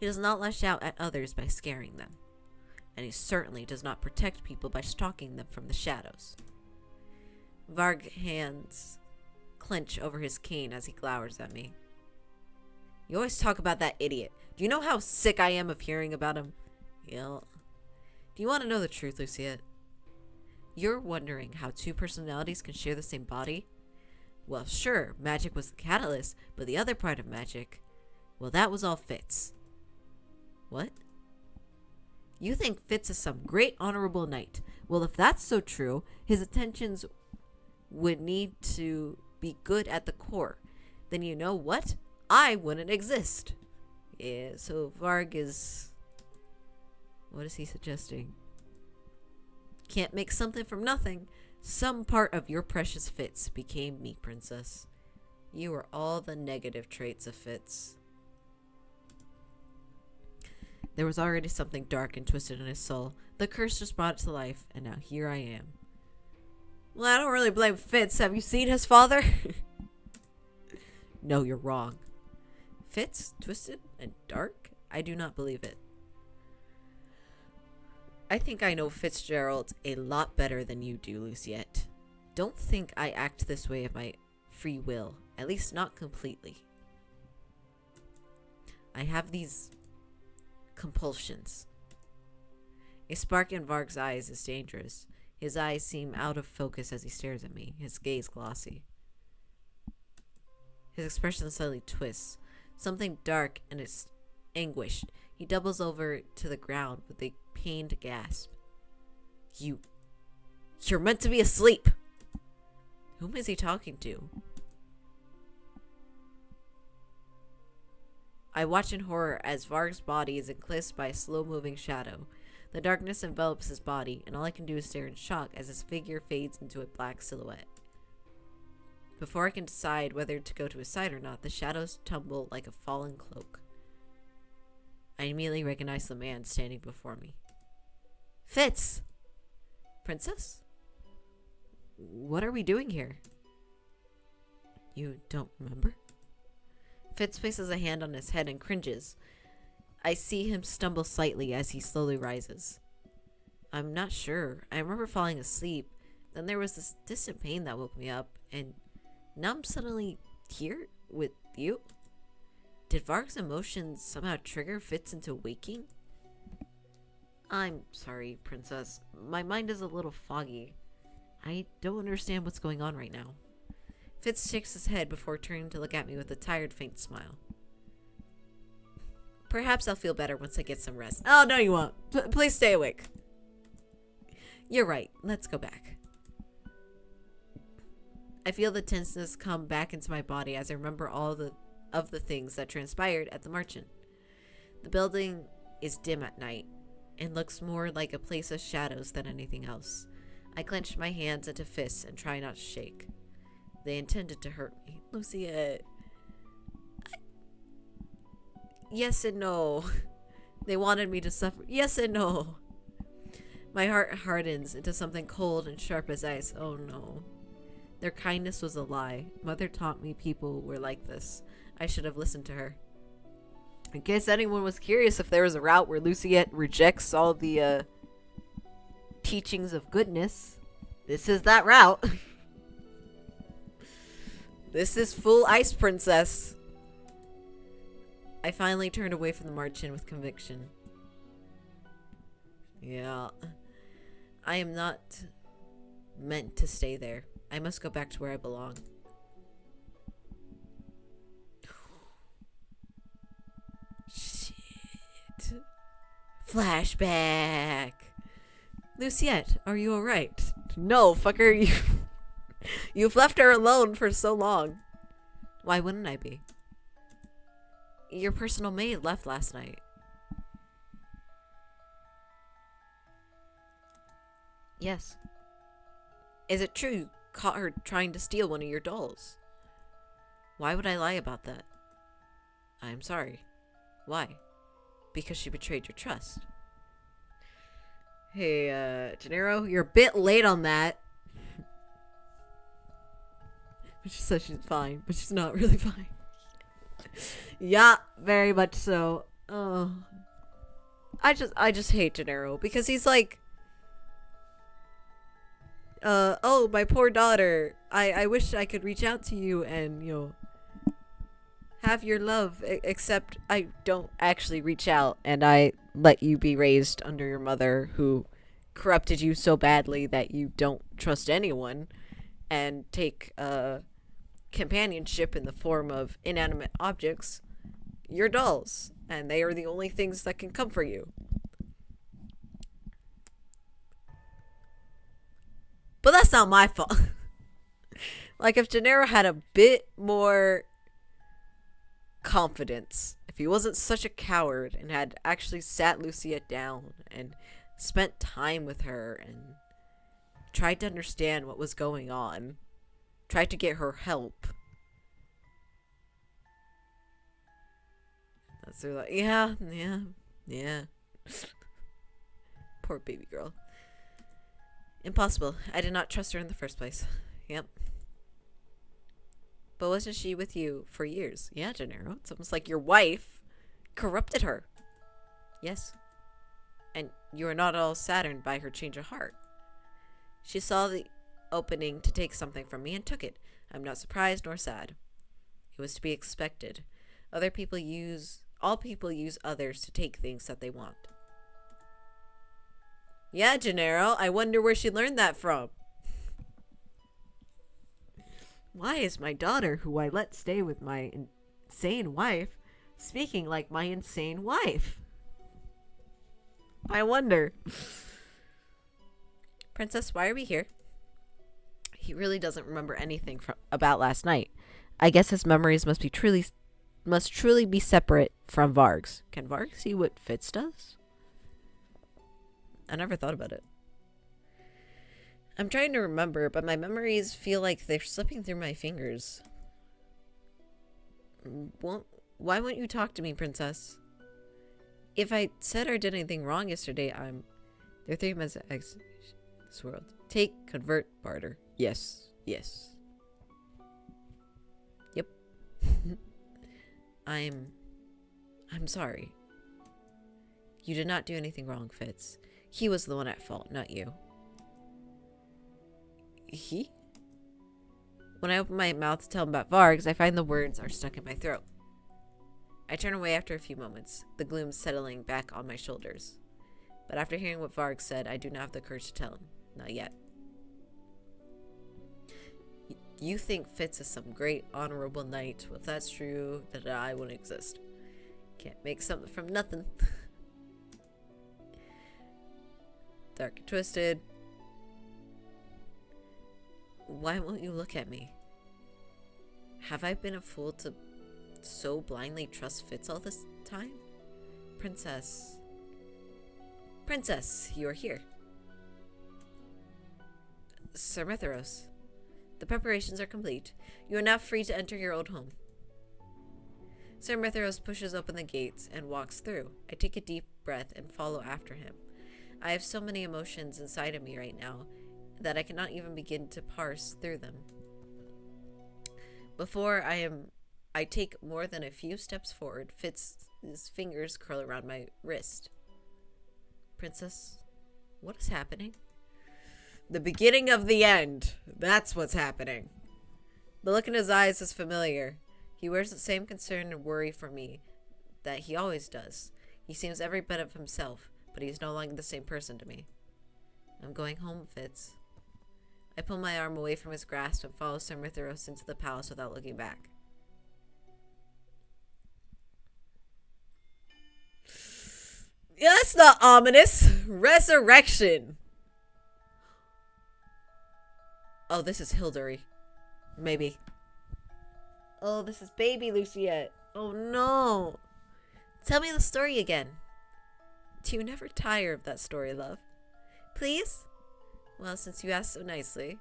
Speaker 1: He does not lash out at others by scaring them, and he certainly does not protect people by stalking them from the shadows. Varg's hands clench over his cane as he glowers at me. You always talk about that idiot. Do you know how sick I am of hearing about him? Yeah. Do you want to know the truth, Luciette? You're wondering how two personalities can share the same body? Well, sure, magic was the catalyst, but the other part of magic, well, that was all Fitz. What? You think Fitz is some great honorable knight. Well, if that's so true, his intentions would need to be good at the core. Then you know what? I wouldn't exist. Yeah, so Varg is... What is he suggesting? Can't make something from nothing. Some part of your precious Fitz became me, princess. You are all the negative traits of Fitz. There was already something dark and twisted in his soul. The curse just brought it to life, and now here I am. Well, I don't really blame Fitz. Have you seen his father? No, you're wrong. Fitz? Twisted and dark? I do not believe it. I think I know Fitzgerald a lot better than you do, Luciette. Don't think I act this way of my free will. At least not completely. I have these compulsions. A spark in Varg's eyes is dangerous. His eyes seem out of focus as he stares at me, his gaze glossy. His expression suddenly twists. Something dark and it's anguished. He doubles over to the ground with a pained gasp. You're meant to be asleep! Whom is he talking to? I watch in horror as Varg's body is eclipsed by a slow-moving shadow. The darkness envelops his body, and all I can do is stare in shock as his figure fades into a black silhouette. Before I can decide whether to go to his side or not, the shadows tumble like a fallen cloak. I immediately recognize the man standing before me. Fitz! Princess? What are we doing here? You don't remember? Fitz places a hand on his head and cringes. I see him stumble slightly as he slowly rises. I'm not sure. I remember falling asleep. Then there was this distant pain that woke me up, and now I'm suddenly here with you? Did Varg's emotions somehow trigger Fitz into waking? I'm sorry, Princess. My mind is a little foggy. I don't understand what's going on right now. Fitz shakes his head before turning to look at me with a tired, faint smile. Perhaps I'll feel better once I get some rest. Oh, no you won't. Please stay awake. You're right. Let's go back. I feel the tenseness come back into my body as I remember all of the things that transpired at the Merchant. The building is dim at night and looks more like a place of shadows than anything else. I clench my hands into fists and try not to shake. They intended to hurt me. Luciette. Yes and no. They wanted me to suffer. Yes and no. My heart hardens into something cold and sharp as ice. Oh no. Their kindness was a lie. Mother taught me people were like this. I should have listened to her. In case anyone was curious if there was a route where Luciette rejects all the teachings of goodness, this is that route. This is full Ice Princess. I finally turned away from the Merchant with conviction. Yeah. I am not meant to stay there. I must go back to where I belong. Shit. Flashback. Luciette, are you alright? No, fucker, you've left her alone for so long. Why wouldn't I be? Your personal maid left last night. Yes. Is it true you caught her trying to steal one of your dolls? Why would I lie about that? I'm sorry. Why? Because she betrayed your trust. Hey, Gennaro, you're a bit late on that. She says she's fine, but she's not really fine. Yeah, very much so. Oh. I just hate Gennaro because he's like, oh, my poor daughter. I wish I could reach out to you and, you know, have your love, except I don't actually reach out and I let you be raised under your mother who corrupted you so badly that you don't trust anyone and take, companionship in the form of inanimate objects, your dolls, and they are the only things that can comfort you. But that's not my fault. Like, if Gennaro had a bit more confidence, if he wasn't such a coward and had actually sat Lucia down and spent time with her and tried to understand what was going on, tried to get her help. That's her like, yeah. Poor baby girl. Impossible. I did not trust her in the first place. Yep. But wasn't she with you for years? Yeah, Gennaro. It's almost like your wife corrupted her. Yes. And you are not all saddened by her change of heart. She saw the opening to take something from me and took it. I'm not surprised nor sad. It was to be expected. All people use others to take things that they want. Yeah, Gennaro. I wonder where she learned that from. Why is my daughter, who I let stay with my insane wife, speaking like my insane wife? I wonder. Princess, why are we here? He really doesn't remember anything about last night. I guess his memories must truly be separate from Varg's. Can Varg see what Fitz does? I never thought about it. I'm trying to remember, but my memories feel like they're slipping through my fingers. Why won't you talk to me, Princess? If I said or did anything wrong yesterday, there are 3 months to exit this world. Take, convert, barter. Yes. Yep. I'm sorry. You did not do anything wrong, Fitz. He was the one at fault, not you. He? When I open my mouth to tell him about Vargs, I find the words are stuck in my throat. I turn away after a few moments, the gloom settling back on my shoulders. But after hearing what Varg said, I do not have the courage to tell him. Not yet. You think Fitz is some great, honorable knight. Well, if that's true, then I wouldn't exist. Can't make something from nothing. Dark and twisted. Why won't you look at me? Have I been a fool to so blindly trust Fitz all this time? Princess, you are here. Sir Mitharos, the preparations are complete. You are now free to enter your old home. Sir Mitharos pushes open the gates and walks through. I take a deep breath and follow after him. I have so many emotions inside of me right now that I cannot even begin to parse through them. Before I take more than a few steps forward, Fitz's fingers curl around my wrist. Princess, what is happening? The beginning of the end. That's what's happening. The look in his eyes is familiar. He wears the same concern and worry for me that he always does. He seems every bit of himself, but he's no longer the same person to me. I'm going home, Fitz. I pull my arm away from his grasp and follow Sir Mitharos into the palace without looking back. Yeah, that's not ominous. Resurrection. Oh, this is Hildery. Maybe. Oh, this is baby Luciette. Oh, no. Tell me the story again. Do you never tire of that story, love? Please? Well, since you asked so nicely.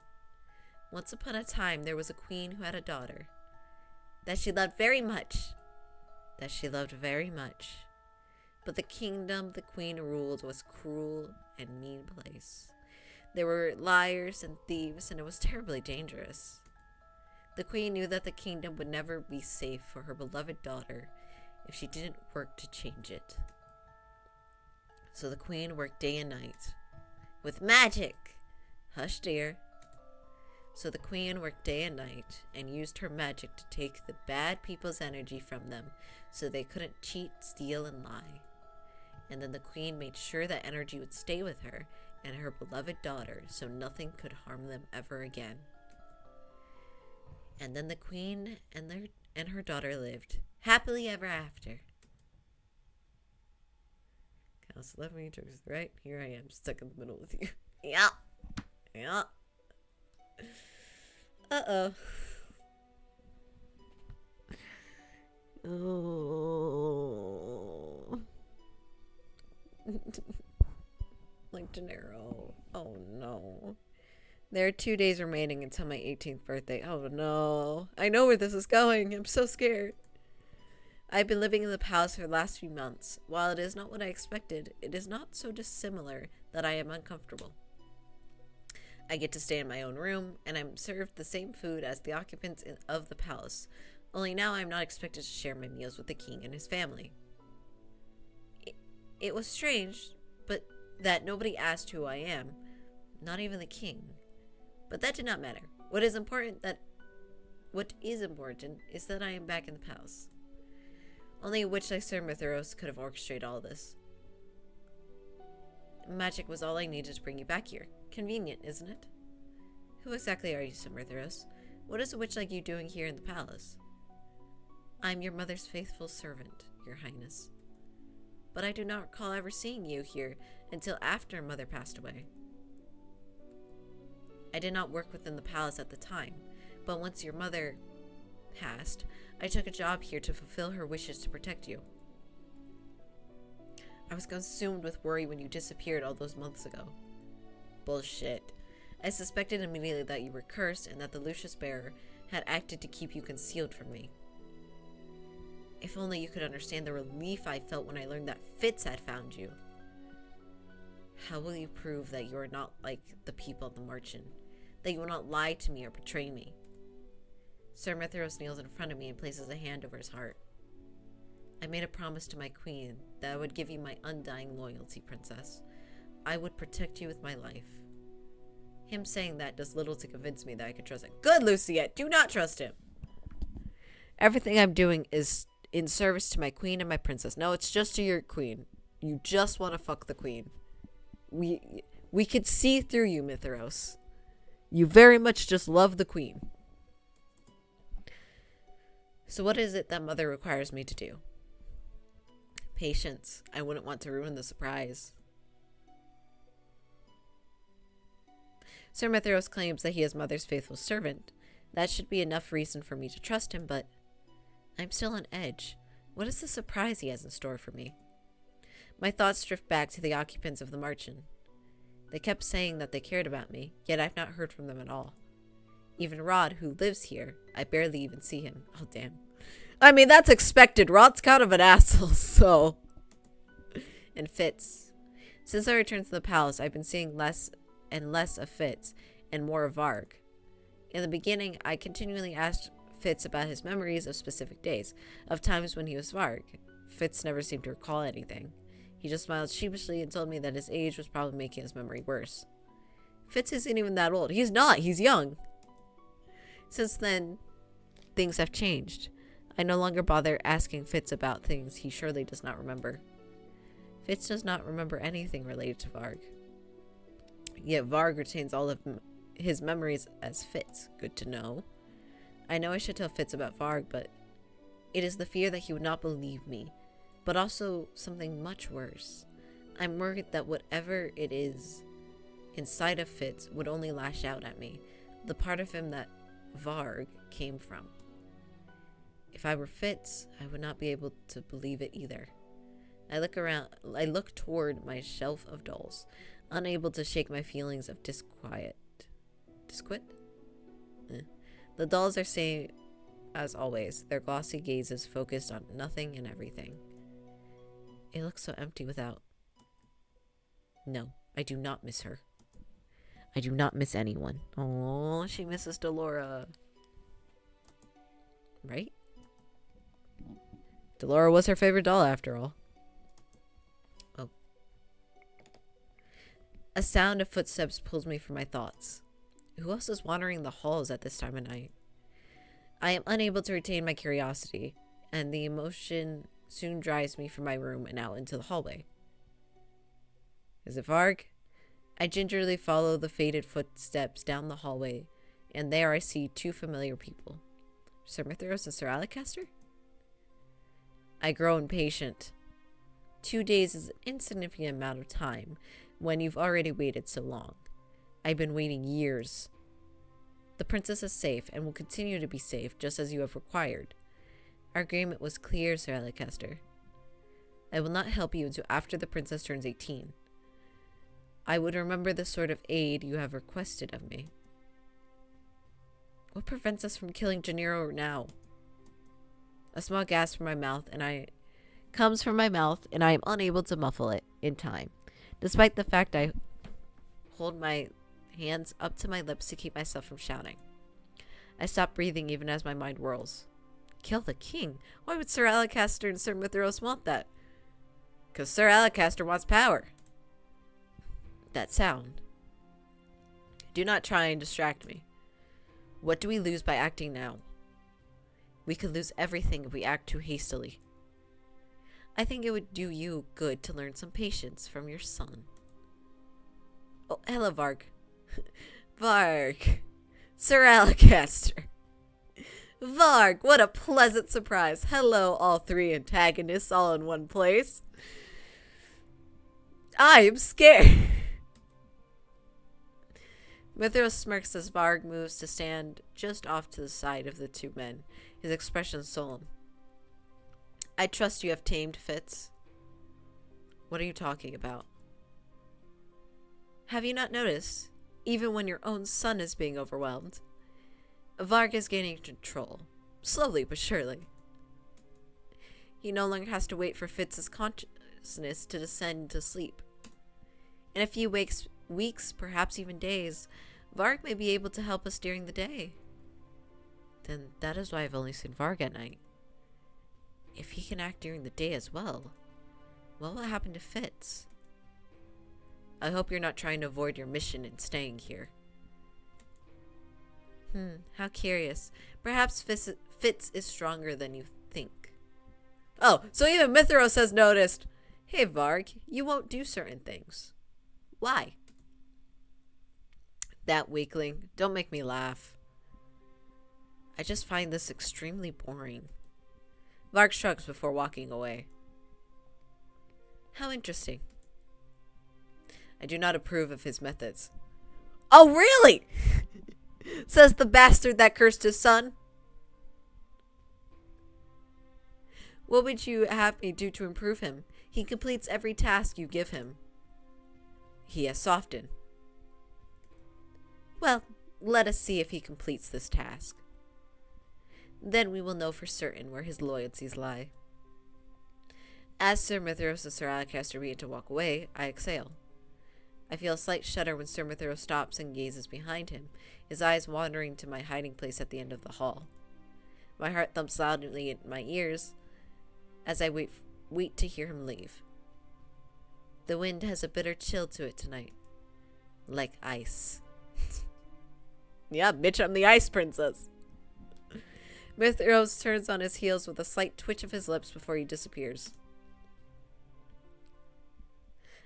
Speaker 1: Once upon a time, there was a queen who had a daughter that she loved very much. But the kingdom the queen ruled was cruel and mean place. There were liars and thieves, and it was terribly dangerous. The queen knew that the kingdom would never be safe for her beloved daughter if she didn't work to change it. So the queen worked day and night with magic. Hush, dear. So the queen worked day and night and used her magic to take the bad people's energy from them so they couldn't cheat, steal, and lie. And then the queen made sure that energy would stay with her and her beloved daughter so nothing could harm them ever again. And then the queen and her daughter lived happily ever after. House 11 took right. Here I am, stuck in the middle with you. Yeah. Yeah. Uh-oh. Oh. Like De Niro. Oh no. There are 2 days remaining until my 18th birthday. Oh no. I know where this is going. I'm so scared. I've been living in the palace for the last few months. While it is not what I expected, it is not so dissimilar that I am uncomfortable. I get to stay in my own room, and I'm served the same food as the occupants of the palace. Only now I'm not expected to share my meals with the king and his family. It was strange, but that nobody asked who I am, not even the king. But that did not matter. What is important is that I am back in the palace. Only a witch like Sir Mithrose could have orchestrated all this. Magic was all I needed to bring you back here. Convenient, isn't it? Who exactly are you, Sir Mithrose? What is a witch like you doing here in the palace? I'm your mother's faithful servant, Your Highness. But I do not recall ever seeing you here until after Mother passed away. I did not work within the palace at the time, but once your mother passed, I took a job here to fulfill her wishes to protect you. I was consumed with worry when you disappeared all those months ago. Bullshit. I suspected immediately that you were cursed and that the Lucius Bearer had acted to keep you concealed from me. If only you could understand the relief I felt when I learned that Fitz had found you. How will you prove that you are not like the people of the Marchen? That you will not lie to me or betray me? Sir Mithrose kneels in front of me and places a hand over his heart. I made a promise to my queen that I would give you my undying loyalty, princess. I would protect you with my life. Him saying that does little to convince me that I could trust him. Good, Luciette! Do not trust him! Everything I'm doing is in service to my queen and my princess. No, it's just to your queen. You just want to fuck the queen. We could see through you, Mithrose. You very much just love the queen. So what is it that Mother requires me to do? Patience. I wouldn't want to ruin the surprise. Sir Mithrose claims that he is Mother's faithful servant. That should be enough reason for me to trust him, but I'm still on edge. What is the surprise he has in store for me? My thoughts drift back to the occupants of the Marchen. They kept saying that they cared about me, yet I've not heard from them at all. Even Rod, who lives here, I barely even see him. Oh, damn. I mean, that's expected. Rod's kind of an asshole, so... And Fitz. Since I returned to the palace, I've been seeing less and less of Fitz, and more of Varg. In the beginning, I continually asked Fitz about his memories of specific days, of times when he was Varg. Fitz never seemed to recall anything. He just smiled sheepishly and told me that his age was probably making his memory worse. Fitz isn't even that old. He's not. He's young. Since then, things have changed. I no longer bother asking Fitz about things he surely does not remember. Fitz does not remember anything related to Varg. Yet Varg retains all of his memories as Fitz. Good to know. I know I should tell Fitz about Varg, but it is the fear that he would not believe me, but also something much worse. I'm worried that whatever it is inside of Fitz would only lash out at me, the part of him that Varg came from. If I were Fitz, I would not be able to believe it either. I look toward my shelf of dolls, unable to shake my feelings of disquiet. Disquit? The dolls are same as always, their glossy gazes focused on nothing and everything. It looks so empty without. No, I do not miss her. I do not miss anyone. Oh, she misses Delora. Right? Delora was her favorite doll after all. Oh. A sound of footsteps pulls me from my thoughts. Who else is wandering the halls at this time of night? I am unable to retain my curiosity, and the emotion soon drives me from my room and out into the hallway. Is it Varg? I gingerly follow the faded footsteps down the hallway and there I see two familiar people. Sir Mithras and Sir Alacaster? I grow impatient. 2 days is an insignificant amount of time when you've already waited so long. I've been waiting years. The princess is safe and will continue to be safe just as you have required. Our agreement was clear, Sir Alacaster. I will not help you until after the princess turns 18. I would remember the sort of aid you have requested of me. What prevents us from killing Gennaro now? A small gasp from my mouth, comes from my mouth, and I am unable to muffle it in time, despite the fact I hold my hands up to my lips to keep myself from shouting. I stop breathing even as my mind whirls. Kill the king? Why would Sir Alacaster and Sir Mithras want that? Because Sir Alacaster wants power. That sound. Do not try and distract me. What do we lose by acting now? We could lose everything if we act too hastily. I think it would do you good to learn some patience from your son. Oh, hello, Varg. Varg. Sir Alacaster. Varg, what a pleasant surprise. Hello, all three antagonists all in one place. I am scared. Mithras smirks as Varg moves to stand just off to the side of the two men, his expression solemn. I trust you have tamed Fritz. What are you talking about? Have you not noticed? Even when your own son is being overwhelmed, Varg is gaining control, slowly but surely. He no longer has to wait for Fritz's consciousness to descend to sleep. In a few weeks, perhaps even days, Varg may be able to help us during the day. Then that is why I've only seen Varg at night. If he can act during the day as well, what will happen to Fritz? I hope you're not trying to avoid your mission in staying here. How curious. Perhaps Fritz is stronger than you think. Oh, so even Mithras has noticed. Hey, Varg, you won't do certain things. Why? That weakling. Don't make me laugh. I just find this extremely boring. Varg shrugs before walking away. How interesting. I do not approve of his methods. Oh, really? Says the bastard that cursed his son. What would you have me do to improve him? He completes every task you give him. He has softened. Well, let us see if he completes this task. Then we will know for certain where his loyalties lie. As Sir Mithras and Sir Alacaster begin to walk away, I exhale. I feel a slight shudder when Sir Mithras stops and gazes behind him, his eyes wandering to my hiding place at the end of the hall. My heart thumps loudly in my ears as I wait to hear him leave. The wind has a bitter chill to it tonight, like ice. Yeah, bitch, I'm the ice princess. Mithras turns on his heels with a slight twitch of his lips before he disappears.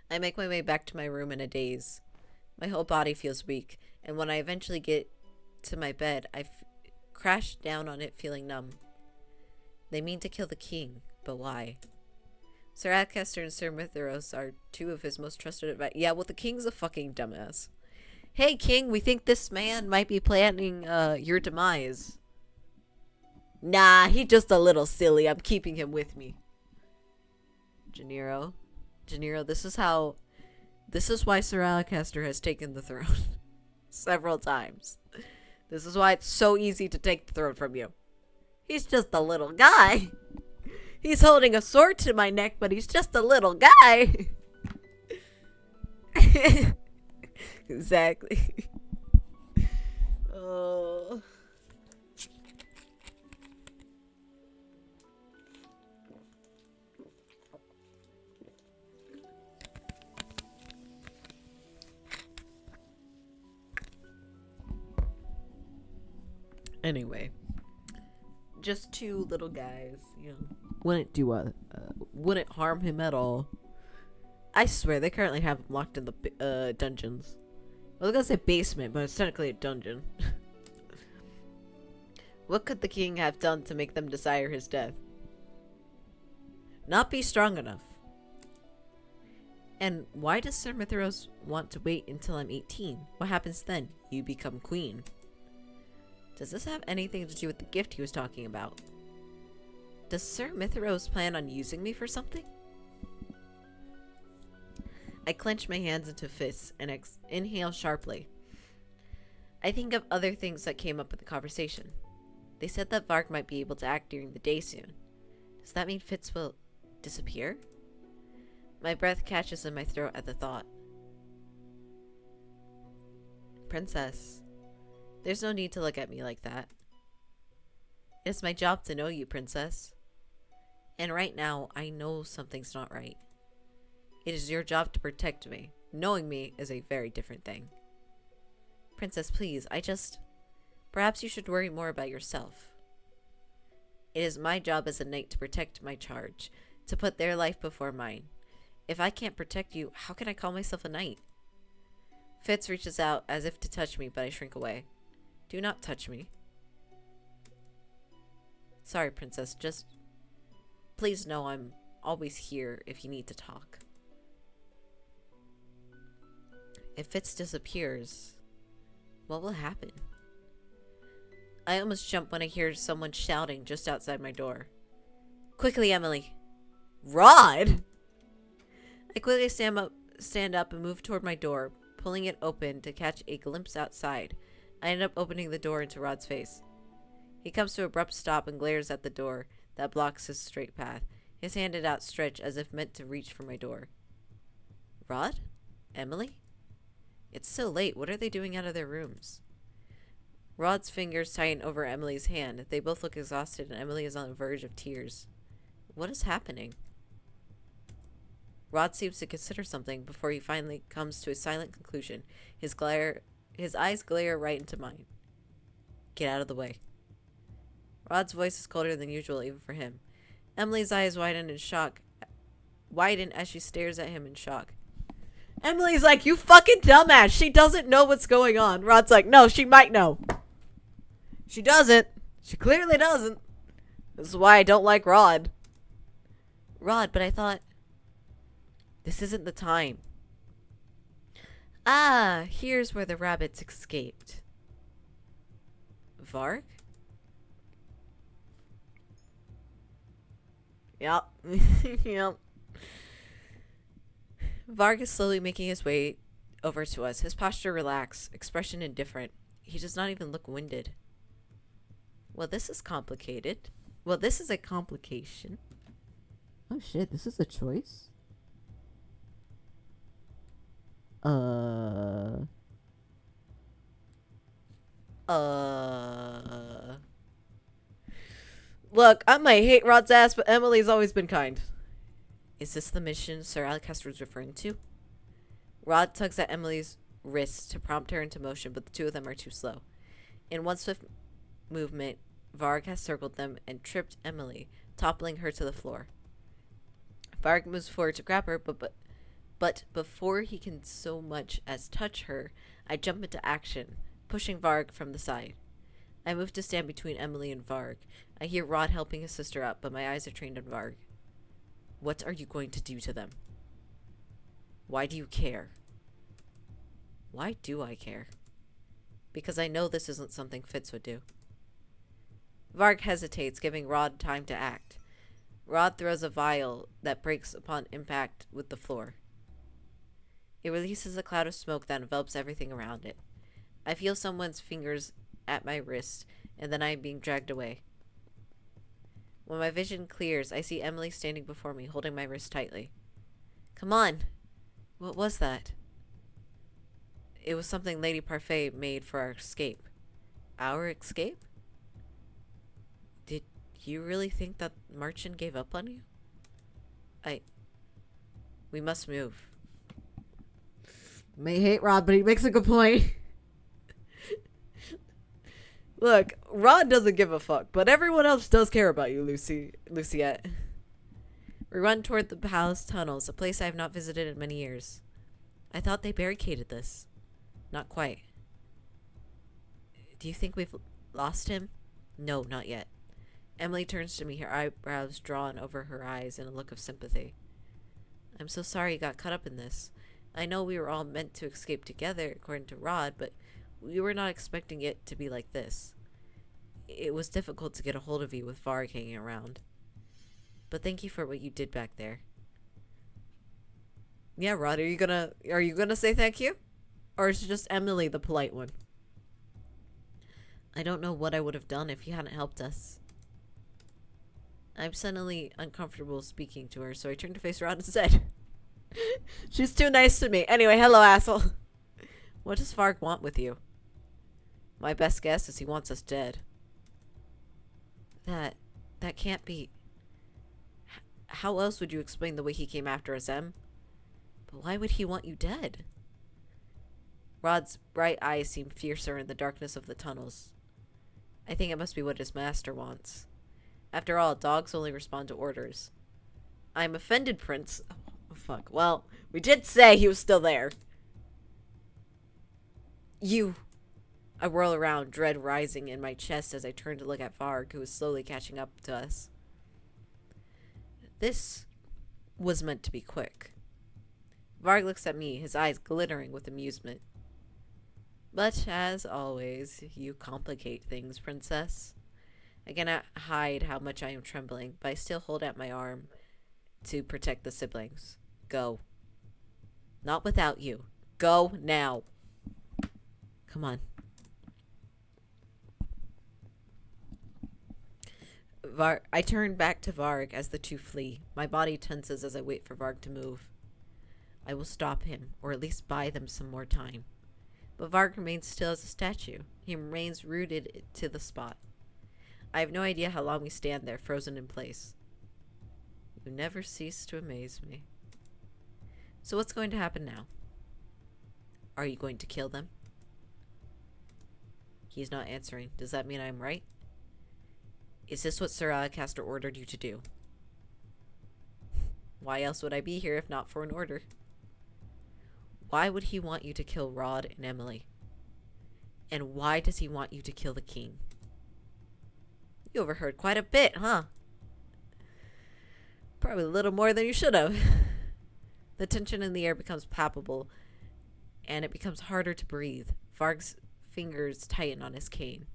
Speaker 1: I make my way back to my room in a daze. My whole body feels weak, and when I eventually get to my bed, I crash down on it feeling numb. They mean to kill the king, but why? Sir Alacaster and Sir Mithras are two of his most trusted advisors. Yeah, well, the king's a fucking dumbass. Hey, king, we think this man might be planning your demise. Nah, he's just a little silly. I'm keeping him with me. Gennaro, this is why Sir Alacaster has taken the throne several times. This is why it's so easy to take the throne from you. He's just a little guy. He's holding a sword to my neck, but he's just a little guy. Exactly. Oh. Anyway, just two little guys, you know, wouldn't harm him at all. I swear, they currently have him locked in the dungeons. I was gonna say basement, but it's technically a dungeon. What could the king have done to make them desire his death? Not be strong enough. And why does Sir Mithras want to wait until I'm 18? What happens then? You become queen. Does this have anything to do with the gift he was talking about? Does Sir Mithras plan on using me for something? I clench my hands into fists and inhale sharply. I think of other things that came up in the conversation. They said that Varg might be able to act during the day soon. Does that mean Fitz will disappear? My breath catches in my throat at the thought. Princess, there's no need to look at me like that. It's my job to know you, Princess. And right now, I know something's not right. It is your job to protect me. Knowing me is a very different thing. Princess, please, perhaps you should worry more about yourself. It is my job as a knight to protect my charge, to put their life before mine. If I can't protect you, how can I call myself a knight? Fitz reaches out as if to touch me, but I shrink away. Do not touch me. Sorry, Princess, please know I'm always here if you need to talk. If Fitz disappears, what will happen? I almost jump when I hear someone shouting just outside my door. Quickly, Emily. Rod! I quickly stand up and move toward my door, pulling it open to catch a glimpse outside. I end up opening the door into Rod's face. He comes to an abrupt stop and glares at the door that blocks his straight path, his hand outstretched as if meant to reach for my door. Rod? Emily? It's so late. What are they doing out of their rooms? Rod's fingers tighten over Emily's hand. They both look exhausted, and Emily is on the verge of tears. What is happening? Rod seems to consider something before he finally comes to a silent conclusion. His eyes glare right into mine. Get out of the way. Rod's voice is colder than usual, even for him. Emily's eyes widen as she stares at him in shock. Emily's like, you fucking dumbass. She doesn't know what's going on. Rod's like, no, she might know. She doesn't. She clearly doesn't. This is why I don't like Rod. Rod, but I thought... This isn't the time. Ah, here's where the rabbits escaped. Varg? Yep. Yep. Varg is slowly making his way over to us, his posture relaxed, expression indifferent. He does not even look winded. Well, this is complicated. Well, this is a complication. Oh shit, this is a choice? Look, I might hate Rod's ass, but Emily's always been kind. Is this the mission Sir Alcester was referring to? Rod tugs at Emily's wrist to prompt her into motion, but the two of them are too slow. In one swift movement, Varg has circled them and tripped Emily, toppling her to the floor. Varg moves forward to grab her, but before he can so much as touch her, I jump into action, pushing Varg from the side. I move to stand between Emily and Varg. I hear Rod helping his sister up, but my eyes are trained on Varg. What are you going to do to them? Why do you care? Why do I care? Because I know this isn't something Fitz would do. Varg hesitates, giving Rod time to act. Rod throws a vial that breaks upon impact with the floor. It releases a cloud of smoke that envelops everything around it. I feel someone's fingers at my wrist, and then I am being dragged away. When my vision clears, I see Emily standing before me, holding my wrist tightly. Come on! What was that? It was something Lady Parfait made for our escape. Our escape? Did you really think that merchant gave up on you? We must move. May hate Rod, but he makes a good point. Look, Rod doesn't give a fuck, but everyone else does care about you, Luciette. We run toward the palace tunnels, a place I have not visited in many years. I thought they barricaded this. Not quite. Do you think we've lost him? No, not yet. Emily turns to me, her eyebrows drawn over her eyes in a look of sympathy. I'm so sorry you got caught up in this. I know we were all meant to escape together, according to Rod, but we were not expecting it to be like this. It was difficult to get a hold of you with Varg hanging around. But thank you for what you did back there. Yeah, Rod, are you gonna say thank you? Or is it just Emily the polite one? I don't know what I would have done if you hadn't helped us. I'm suddenly uncomfortable speaking to her, so I turn to face Rod instead. She's too nice to me. Anyway, hello, asshole. What does Varg want with you? My best guess is he wants us dead. That can't be. How else would you explain the way he came after us, Em? But why would he want you dead? Rod's bright eyes seem fiercer in the darkness of the tunnels. I think it must be what his master wants. After all, dogs only respond to orders. I'm offended, Prince. Oh, fuck. Well, we did say he was still there. You. I whirl around, dread rising in my chest as I turn to look at Varg, who is slowly catching up to us. This was meant to be quick. Varg looks at me, his eyes glittering with amusement. But, as always, you complicate things, Princess. I cannot hide how much I am trembling, but I still hold out my arm to protect the siblings. Go. Not without you. Go now. Come on. I turn back to Varg as the two flee. My body tenses as I wait for Varg to move. I will stop him, or at least buy them some more time. But Varg remains still as a statue. He remains rooted to the spot. I have no idea how long we stand there, frozen in place. You never cease to amaze me. So what's going to happen now? Are you going to kill them? He's not answering. Does that mean I'm right? Is this what Sir Alacaster ordered you to do? Why else would I be here if not for an order? Why would he want you to kill Rod and Emily? And why does he want you to kill the king? You overheard quite a bit, huh? Probably a little more than you should have. The tension in the air becomes palpable, and it becomes harder to breathe. Varg's fingers tighten on his cane.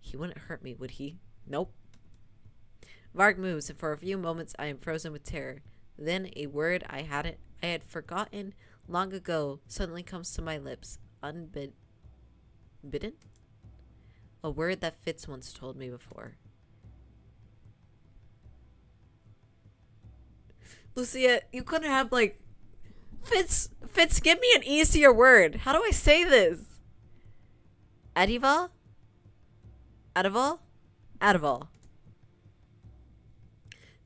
Speaker 1: He wouldn't hurt me, would he? Nope. Varg moves, and for a few moments I am frozen with terror. Then a word I had forgotten long ago suddenly comes to my lips, unbidden? A word that Fitz once told me before. Lucia, you couldn't have, like... Fitz, give me an easier word. How do I say this? Adival? Adival? Adival.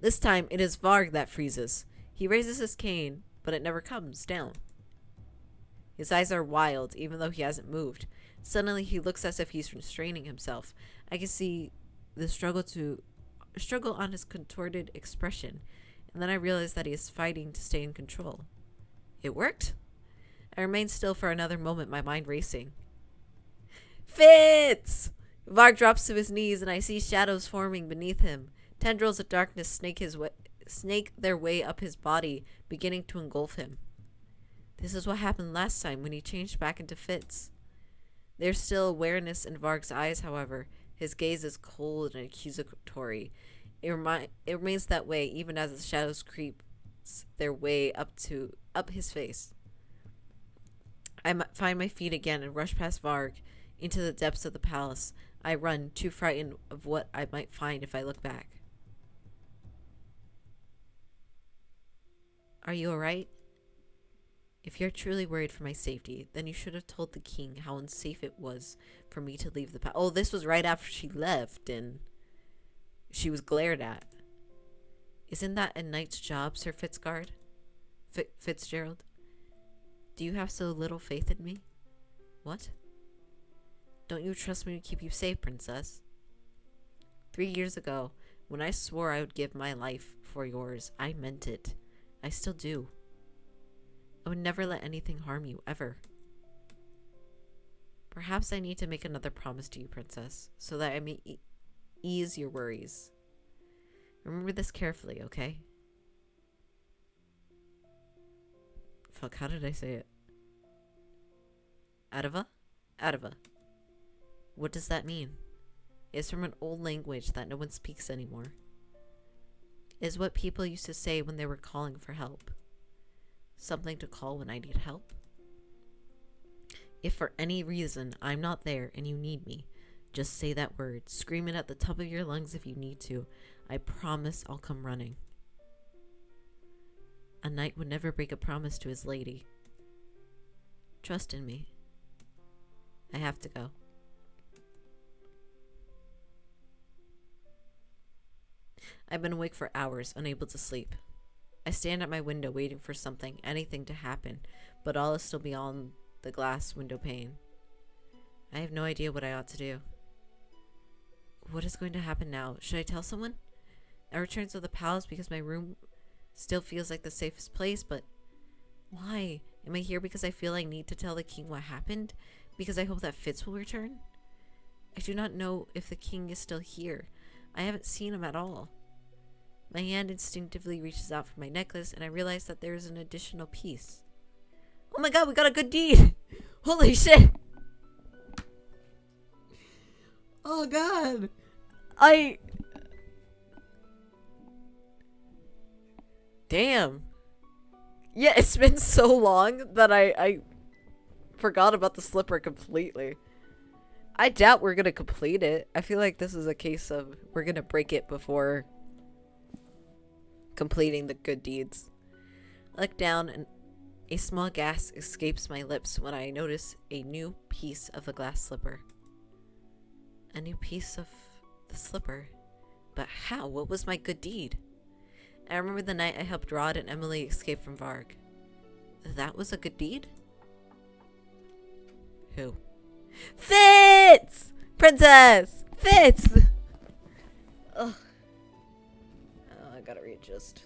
Speaker 1: This time, it is Varg that freezes. He raises his cane, but it never comes down. His eyes are wild, even though he hasn't moved. Suddenly, he looks as if he's restraining himself. I can see the struggle on his contorted expression, and then I realize that he is fighting to stay in control. It worked? I remain still for another moment, my mind racing. Fitz! Varg drops to his knees, and I see shadows forming beneath him. Tendrils of darkness snake their way up his body, beginning to engulf him. This is what happened last time when he changed back into Fitz. There's still awareness in Varg's eyes, however. His gaze is cold and accusatory. It remains that way even as the shadows creep their way up his face. I find my feet again and rush past Varg into the depths of the palace. I run, too frightened of what I might find if I look back. Are you alright? If you're truly worried for my safety, then you should have told the king how unsafe it was for me to leave the palace. Oh, this was right after she left and she was glared at. Isn't that a knight's job, Sir Fitzgerald? Do you have so little faith in me? What? Don't you trust me to keep you safe, princess? 3 years ago, when I swore I would give my life for yours, I meant it. I still do. I would never let anything harm you, ever. Perhaps I need to make another promise to you, princess, so that I may ease your worries. Remember this carefully, okay? Fuck, how did I say it? Adava? Adava. What does that mean? It's from an old language that no one speaks anymore. It's what people used to say when they were calling for help. Something to call when I need help. If for any reason I'm not there and you need me, just say that word. Scream it at the top of your lungs if you need to. I promise I'll come running. A knight would never break a promise to his lady. Trust in me. I have to go. I've been awake for hours, unable to sleep. I stand at my window waiting for something, anything to happen, but all is still beyond the glass window pane. I have no idea what I ought to do. What is going to happen now? Should I tell someone? I return to the palace because my room still feels like the safest place, but why? Am I here because I feel I need to tell the king what happened? Because I hope that Fitz will return? I do not know if the king is still here. I haven't seen him at all. My hand instinctively reaches out for my necklace, and I realize that there is an additional piece. Oh my god, we got a good deed! Holy shit! Oh god! Damn. Yeah, it's been so long that I forgot about the slipper completely. I doubt we're gonna complete it. I feel like this is a case of we're gonna break it before completing the good deeds. I look down and a small gasp escapes my lips when I notice a new piece of the glass slipper. A new piece of the slipper? But how? What was my good deed? I remember the night I helped Rod and Emily escape from Varg. That was a good deed? Who? Fitz! Princess! Fitz! Ugh. Oh, I gotta readjust.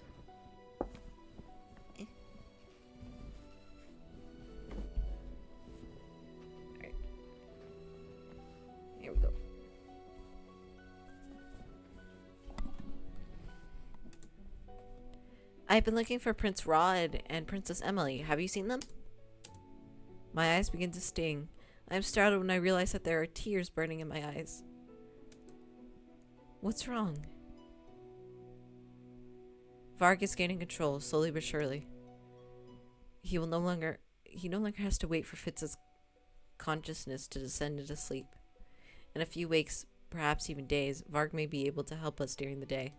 Speaker 1: Alright. Here we go. I've been looking for Prince Rod and Princess Emily. Have you seen them? My eyes begin to sting. I'm startled when I realize that there are tears burning in my eyes. What's wrong? Varg is gaining control, slowly but surely. He no longer has to wait for Fitz's consciousness to descend into sleep. In a few weeks, perhaps even days, Varg may be able to help us during the day.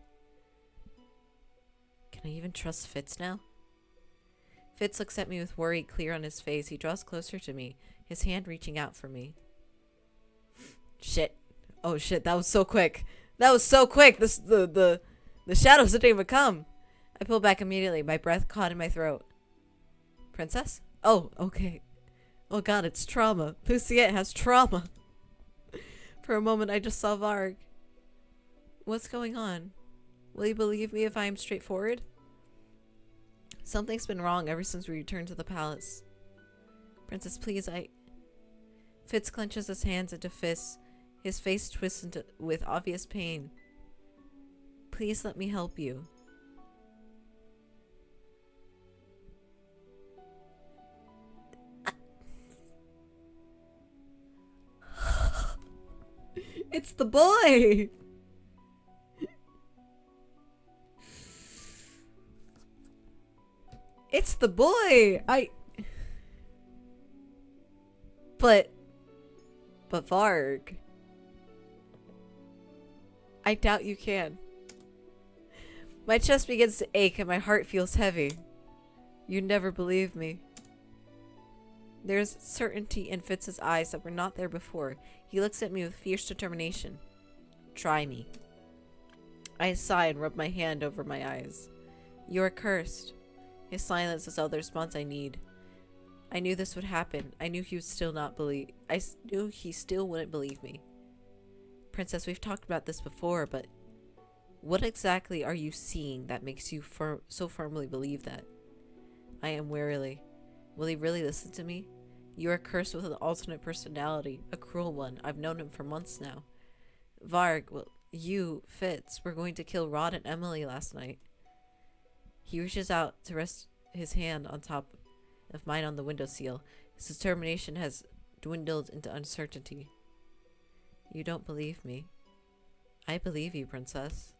Speaker 1: Can I even trust Fitz now? Fitz looks at me with worry clear on his face. He draws closer to me, his hand reaching out for me. Shit. Oh shit, that was so quick. That was so quick. The shadows didn't even come. I pull back immediately, my breath caught in my throat. Princess? Oh, okay. Oh god, it's trauma. Luciette has trauma. For a moment, I just saw Varg. What's going on? Will you believe me if I am straightforward? Something's been wrong ever since we returned to the palace. Princess, please, Fitz clenches his hands into fists, his face twists with obvious pain. Please let me help you. It's the boy! It's the boy! But Varg, I doubt you can. My chest begins to ache and my heart feels heavy. You never believed me. There's certainty in Fitz's eyes that were not there before. He looks at me with fierce determination. Try me. I sigh and rub my hand over my eyes. You are cursed. His silence is all the response I need. I knew this would happen. I knew he would still not believe. I knew he still wouldn't believe me. Princess, we've talked about this before, but what exactly are you seeing that makes you so firmly believe that? I am warily. Will he really listen to me? You are cursed with an alternate personality, a cruel one. I've known him for months now. Varg, well, You, Fitz, were going to kill Rod and Emily last night. He reaches out to rest his hand on top of mine on the windowsill. His determination has dwindled into uncertainty. You don't believe me. I believe you, Princess.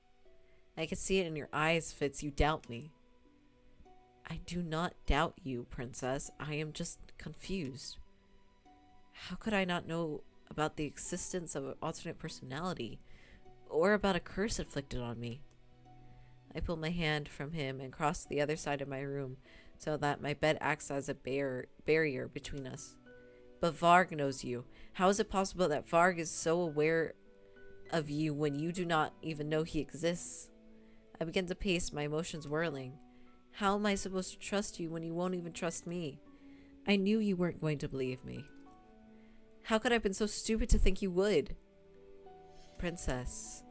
Speaker 1: I can see it in your eyes, Fitz. You doubt me. I do not doubt you, Princess. I am just confused. How could I not know about the existence of an alternate personality, or about a curse inflicted on me? I pull my hand from him and cross to the other side of my room so that my bed acts as a barrier between us. But Varg knows you. How is it possible that Varg is so aware of you when you do not even know he exists? I begin to pace, my emotions whirling. How am I supposed to trust you when you won't even trust me? I knew you weren't going to believe me. How could I have been so stupid to think you would? Princess.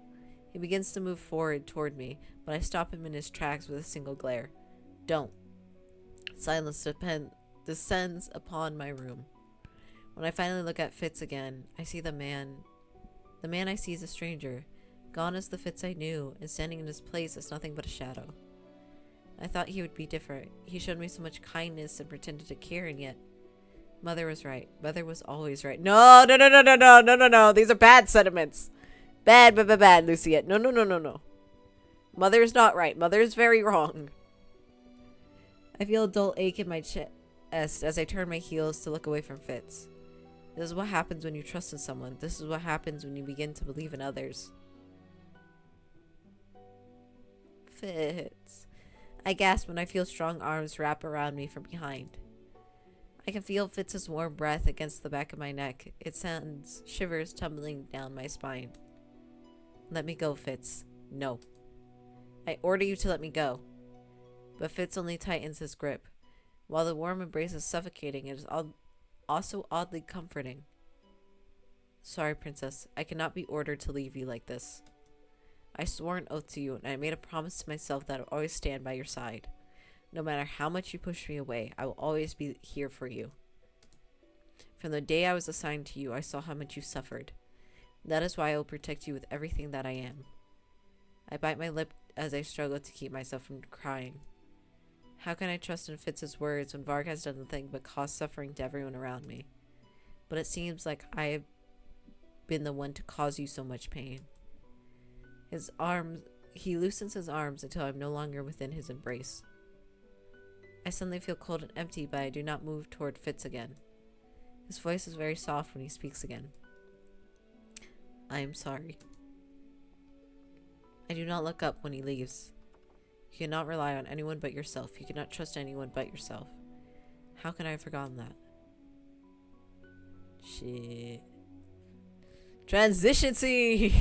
Speaker 1: He begins to move forward toward me, but I stop him in his tracks with a single glare. Don't. Silence descends upon my room. When I finally look at Fitz again, I see the man. The man I see is a stranger, gone as the Fitz I knew, and standing in his place is nothing but a shadow. I thought he would be different. He showed me so much kindness and pretended to care, and yet... Mother was right. Mother was always right. No. These are bad sentiments. Bad, Luciette. No. Mother is not right. Mother is very wrong. I feel a dull ache in my chest as I turn my heels to look away from Fitz. This is what happens when you trust in someone. This is what happens when you begin to believe in others. Fitz. I gasp when I feel strong arms wrap around me from behind. I can feel Fitz's warm breath against the back of my neck. It sends shivers tumbling down my spine. Let me go, Fitz. No. I order you to let me go. But Fitz only tightens his grip. While the warm embrace is suffocating, it is also oddly comforting. Sorry, Princess. I cannot be ordered to leave you like this. I swore an oath to you, and I made a promise to myself that I would always stand by your side. No matter how much you push me away, I will always be here for you. From the day I was assigned to you, I saw how much you suffered. That is why I will protect you with everything that I am. I bite my lip as I struggle to keep myself from crying. How can I trust in Fitz's words when Varg has done nothing but cause suffering to everyone around me? But it seems like I have been the one to cause you so much pain. He loosens his arms until I'm no longer within his embrace. I suddenly feel cold and empty, but I do not move toward Fitz again. His voice is very soft when he speaks again. I am sorry. I do not look up when he leaves. You cannot rely on anyone but yourself. You cannot trust anyone but yourself. How can I have forgotten that? Shit. Transition scene!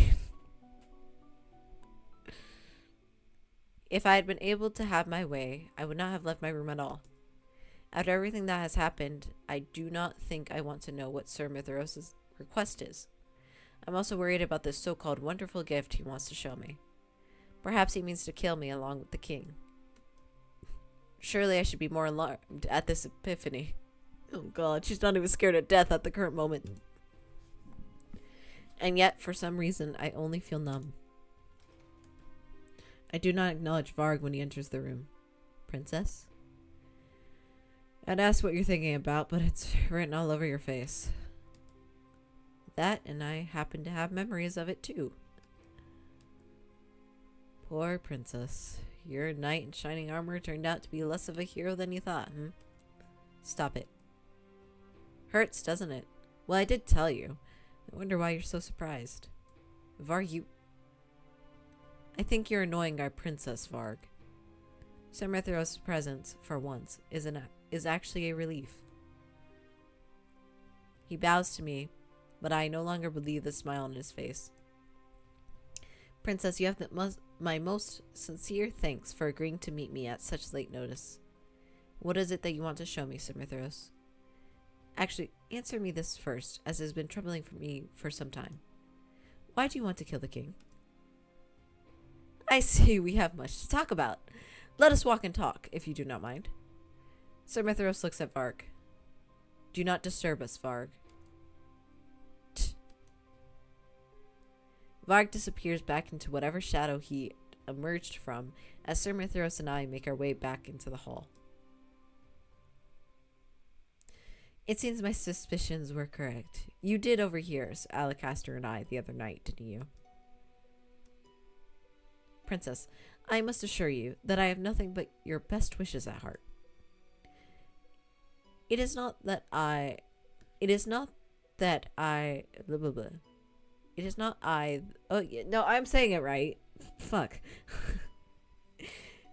Speaker 1: If I had been able to have my way, I would not have left my room at all. After everything that has happened, I do not think I want to know what Sir Mithros' request is. I'm also worried about this so-called wonderful gift he wants to show me. Perhaps he means to kill me along with the king. Surely I should be more alarmed at this epiphany. Oh god, she's not even scared of death at the current moment. And yet, for some reason, I only feel numb. I do not acknowledge Varg when he enters the room. Princess? I'd ask what you're thinking about, but it's written all over your face. That, and I happen to have memories of it too. Poor Princess. Your knight in shining armor turned out to be less of a hero than you thought, Stop it. Hurts, doesn't it? Well, I did tell you. I wonder why you're so surprised. Varg, you... I think you're annoying our princess, Varg. Sir Mithros' presence, for once, is actually a relief. He bows to me, but I no longer believe the smile on his face. Princess, you have my most sincere thanks for agreeing to meet me at such late notice. What is it that you want to show me, Sir Mithros? Actually, answer me this first, as it has been troubling for me for some time. Why do you want to kill the king? I see we have much to talk about. Let us walk and talk, if you do not mind. Sir Mithros looks at Varg. Do not disturb us, Varg. Varg disappears back into whatever shadow he emerged from as Sir Mithros and I make our way back into the hall. It seems my suspicions were correct. You did overhear Alacaster and I the other night, didn't you? Princess, I must assure you that I have nothing but your best wishes at heart. It is not that I... Blah, blah, blah. It is not I... Oh, yeah, no, I'm saying it right. Fuck.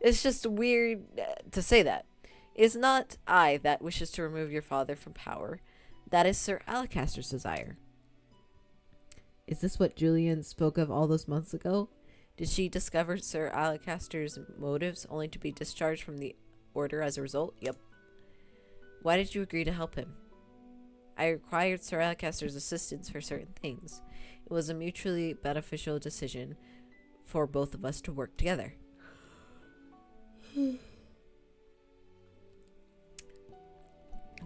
Speaker 1: It's just weird to say that. It is not I that wishes to remove your father from power. That is Sir Alacaster's desire. Is this what Julian spoke of all those months ago? Did she discover Sir Alacaster's motives only to be discharged from the order as a result? Yep. Why did you agree to help him? I required Sir Alacaster's assistance for certain things. It was a mutually beneficial decision for both of us to work together.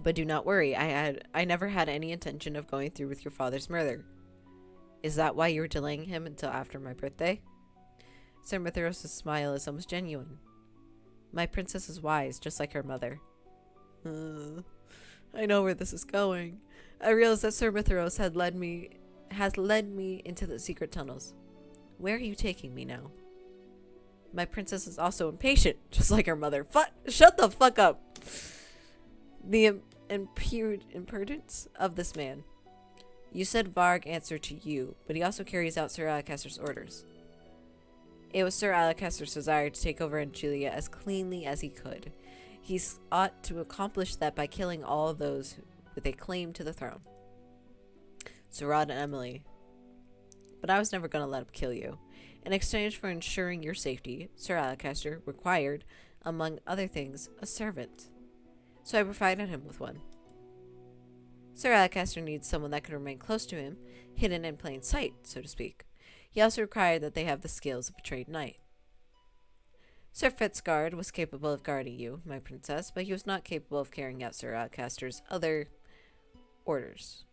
Speaker 1: But do not worry, I never had any intention of going through with your father's murder. Is that why you were delaying him until after my birthday? Sir Mithros' smile is almost genuine. My princess is wise, just like her mother. I know where this is going. I realize that Sir Mithros has led me into the secret tunnels. Where are you taking me now? My princess is also impatient, just like her mother. Shut the fuck up. The impudence of this man. You said Varg answered to you, but he also carries out Sir Alacaster's orders. It was Sir Alacaster's desire to take over Angelia as cleanly as he could. He ought to accomplish that by killing all those with a claim to the throne. Sir Rod and Emily. But I was never going to let him kill you. In exchange for ensuring your safety, Sir Alacaster required, among other things, a servant. So I provided him with one. Sir Alacaster needs someone that can remain close to him, hidden in plain sight, so to speak. He also required that they have the skills of a trained knight. Sir Fitzguard was capable of guarding you, my princess, but he was not capable of carrying out Sir Alacaster's other orders.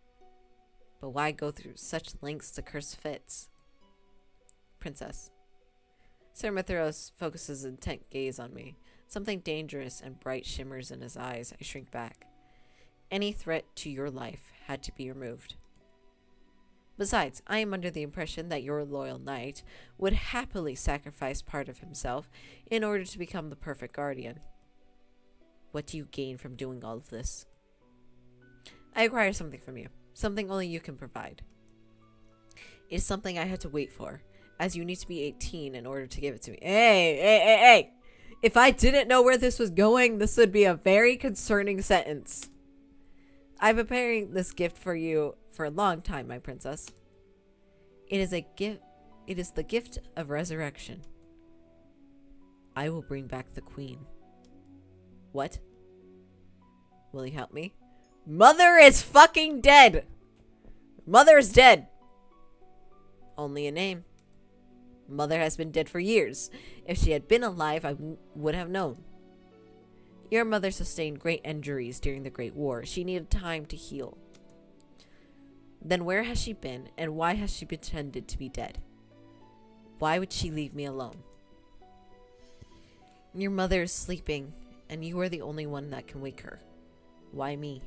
Speaker 1: But why go through such lengths to curse Fitz? Princess. Sir Mithros focuses an intent gaze on me. Something dangerous and bright shimmers in his eyes. I shrink back. Any threat to your life had to be removed. Besides, I am under the impression that your loyal knight would happily sacrifice part of himself in order to become the perfect guardian. What do you gain from doing all of this? I require something from you. Something only you can provide. It is something I had to wait for, as you need to be 18 in order to give it to me. Hey! If I didn't know where this was going, this would be a very concerning sentence. I've been preparing this gift for you for a long time, my princess. It is a gift. It is the gift of resurrection. I will bring back the queen. What? Will you help me? Mother is fucking dead! Mother is dead! Only a name. Mother has been dead for years. If she had been alive, I would have known. Your mother sustained great injuries during the Great War. She needed time to heal. Then where has she been, and why has she pretended to be dead? Why would she leave me alone? Your mother is sleeping, and you are the only one that can wake her. Why me?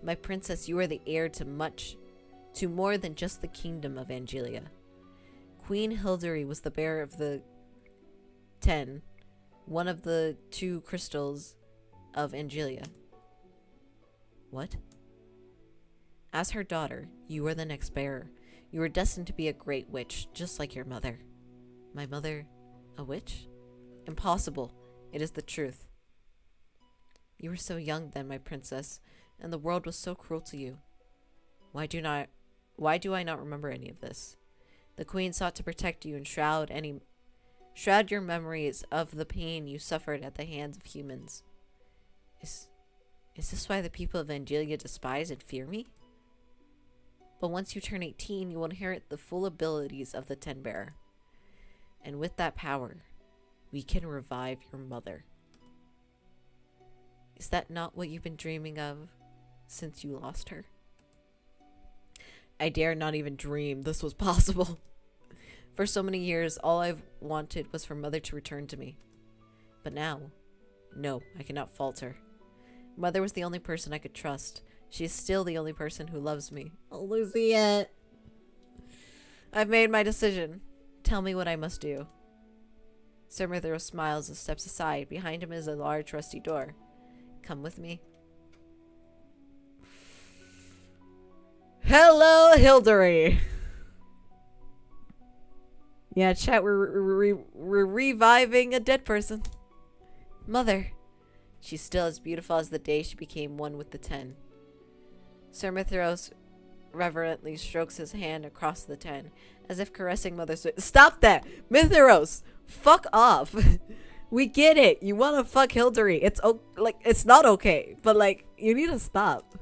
Speaker 1: My princess, you are the heir to more than just the kingdom of Angelia. Queen Hildery was the bearer of the 10, one of the 2 crystals of Angelia. What? As her daughter, you are the next bearer. You are destined to be a great witch, just like your mother. My mother, a witch? Impossible. It is the truth. You were so young then, my princess, and the world was so cruel to you. Why do I not remember any of this? The queen sought to protect you and shroud your memories of the pain you suffered at the hands of humans. Is this why the people of Angelia despise and fear me? But once you turn 18, you will inherit the full abilities of the 10-bearer. And with that power, we can revive your mother. Is that not what you've been dreaming of since you lost her? I dare not even dream this was possible. For so many years, all I've wanted was for Mother to return to me. But now, no, I cannot falter. Mother was the only person I could trust. She is still the only person who loves me. Oh, Luciette. I've made my decision. Tell me what I must do. Sir Mithras smiles and steps aside. Behind him is a large rusty door. Come with me. Hello, Hildery. Yeah, chat, we're reviving a dead person. Mother. She's still as beautiful as the day she became one with the 10. Sir Mithras reverently strokes his hand across the 10, as if caressing Mother's... Stop that! Mithras! Fuck off! We get it! You wanna fuck Hildery. It's not okay, but you need to stop.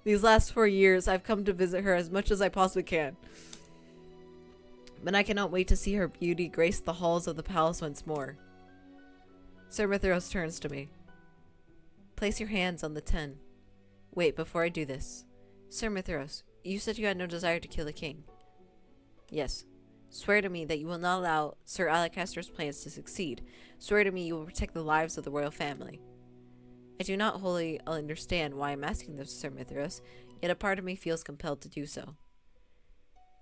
Speaker 1: These last 4 years, I've come to visit her as much as I possibly can. But I cannot wait to see her beauty grace the halls of the palace once more. Sir Mithras turns to me. Place your hands on the 10. Wait, before I do this. Sir Mithras, you said you had no desire to kill the king. Yes. Swear to me that you will not allow Sir Alacaster's plans to succeed. Swear to me you will protect the lives of the royal family. I do not wholly understand why I'm asking this, Sir Mithras, yet a part of me feels compelled to do so.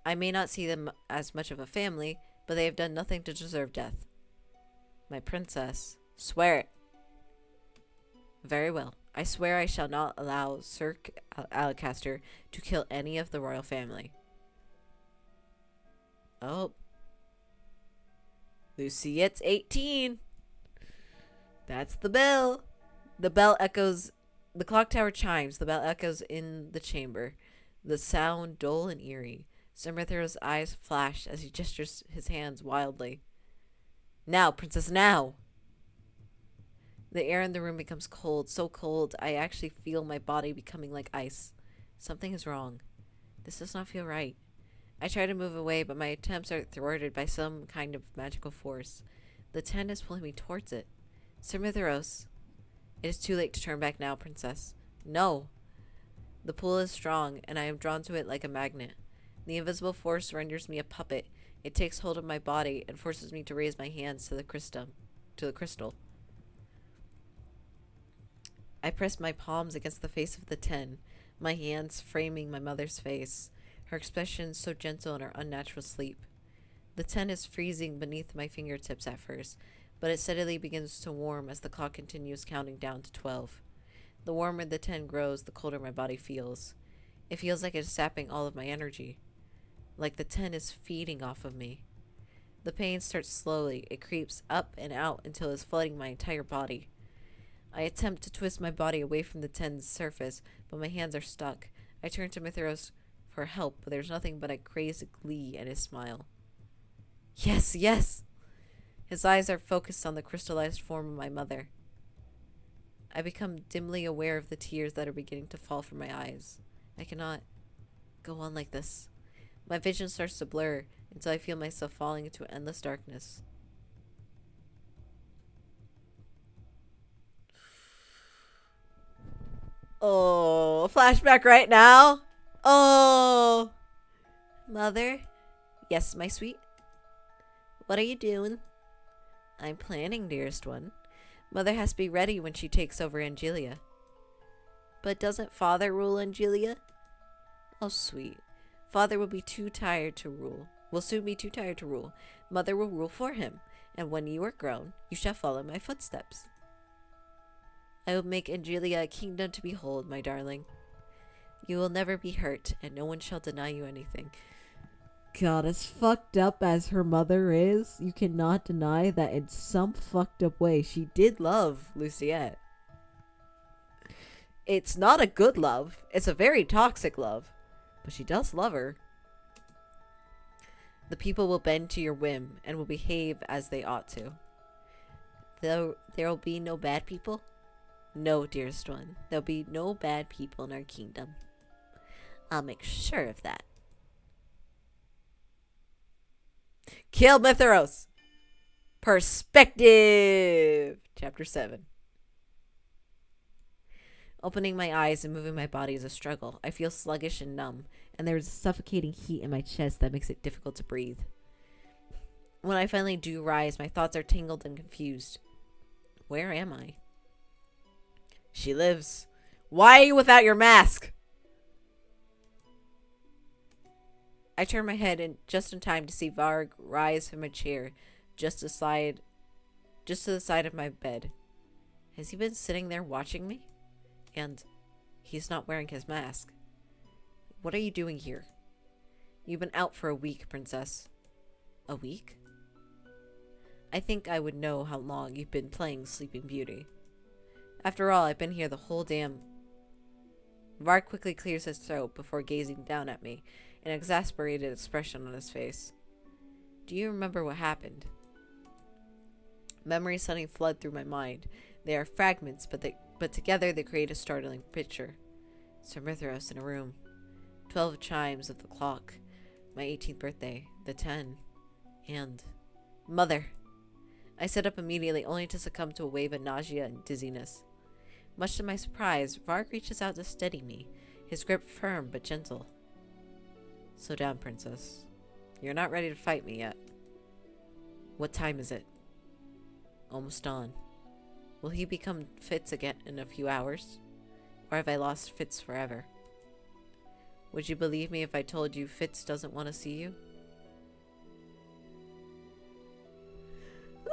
Speaker 1: I may not see them as much of a family, but they have done nothing to deserve death. My princess, swear it. Very well. I swear I shall not allow Sir Alacaster to kill any of the royal family. Oh. Luciette's 18. That's the bell. The bell echoes. The clock tower chimes. The bell echoes in the chamber. The sound dull and eerie. Sir Mithras' eyes flash as he gestures his hands wildly. Now, princess, now! The air in the room becomes cold, so cold I actually feel my body becoming like ice. Something is wrong. This does not feel right. I try to move away, but my attempts are thwarted by some kind of magical force. The 10 is pulling me towards it. Sir Mithras. It is too late to turn back now, princess. No! The pull is strong, and I am drawn to it like a magnet. The invisible force renders me a puppet. It takes hold of my body and forces me to raise my hands to the crystal. I press my palms against the face of the 10, my hands framing my mother's face, her expression so gentle in her unnatural sleep. The 10 is freezing beneath my fingertips at first, but it steadily begins to warm as the clock continues counting down to 12. The warmer the 10 grows, the colder my body feels. It feels like it is sapping all of my energy. Like the 10 is feeding off of me. The pain starts slowly. It creeps up and out until it is flooding my entire body. I attempt to twist my body away from the 10's surface, but my hands are stuck. I turn to Mithras for help, but there's nothing but a crazed glee and his smile. Yes, yes! His eyes are focused on the crystallized form of my mother. I become dimly aware of the tears that are beginning to fall from my eyes. I cannot go on like this. My vision starts to blur until I feel myself falling into endless darkness. Oh, flashback right now. Oh. Mother? Yes, my sweet? What are you doing? I'm planning, dearest one. Mother has to be ready when she takes over Angelia. But doesn't Father rule Angelia? Oh, sweet. Father will be too tired to rule. Will soon be too tired to rule. Mother will rule for him. And when you are grown, you shall follow my footsteps. I will make Angelia a kingdom to behold, my darling. You will never be hurt, and no one shall deny you anything. God, as fucked up as her mother is, you cannot deny that in some fucked up way she did love Luciette. It's not a good love. It's a very toxic love. But she does love her. The people will bend to your whim and will behave as they ought to. Though there will be no bad people? No, dearest one. There'll be no bad people in our kingdom. I'll make sure of that. Kill Mithras! Perspective! Chapter 7. Opening my eyes and moving my body is a struggle. I feel sluggish and numb, and there is a suffocating heat in my chest that makes it difficult to breathe. When I finally do rise, my thoughts are tangled and confused. Where am I? She lives. Why are you without your mask? I turn my head just in time to see Varg rise from a chair just to the side of my bed. Has he been sitting there watching me? And he's not wearing his mask. What are you doing here? You've been out for a week, princess. A week? I think I would know how long you've been playing Sleeping Beauty. After all, I've been here the whole damn... Varg quickly clears his throat before gazing down at me, an exasperated expression on his face. Do you remember what happened? Memories suddenly flood through my mind. They are fragments, but together they create a startling picture. Sir Mithras in a room. 12 chimes of the clock. My 18th birthday. The 10. And... Mother! I sit up immediately, only to succumb to a wave of nausea and dizziness. Much to my surprise, Varg reaches out to steady me, his grip firm but gentle. Slow down, princess. You're not ready to fight me yet. What time is it? Almost dawn. Will he become Fitz again in a few hours? Or have I lost Fitz forever? Would you believe me if I told you Fitz doesn't want to see you?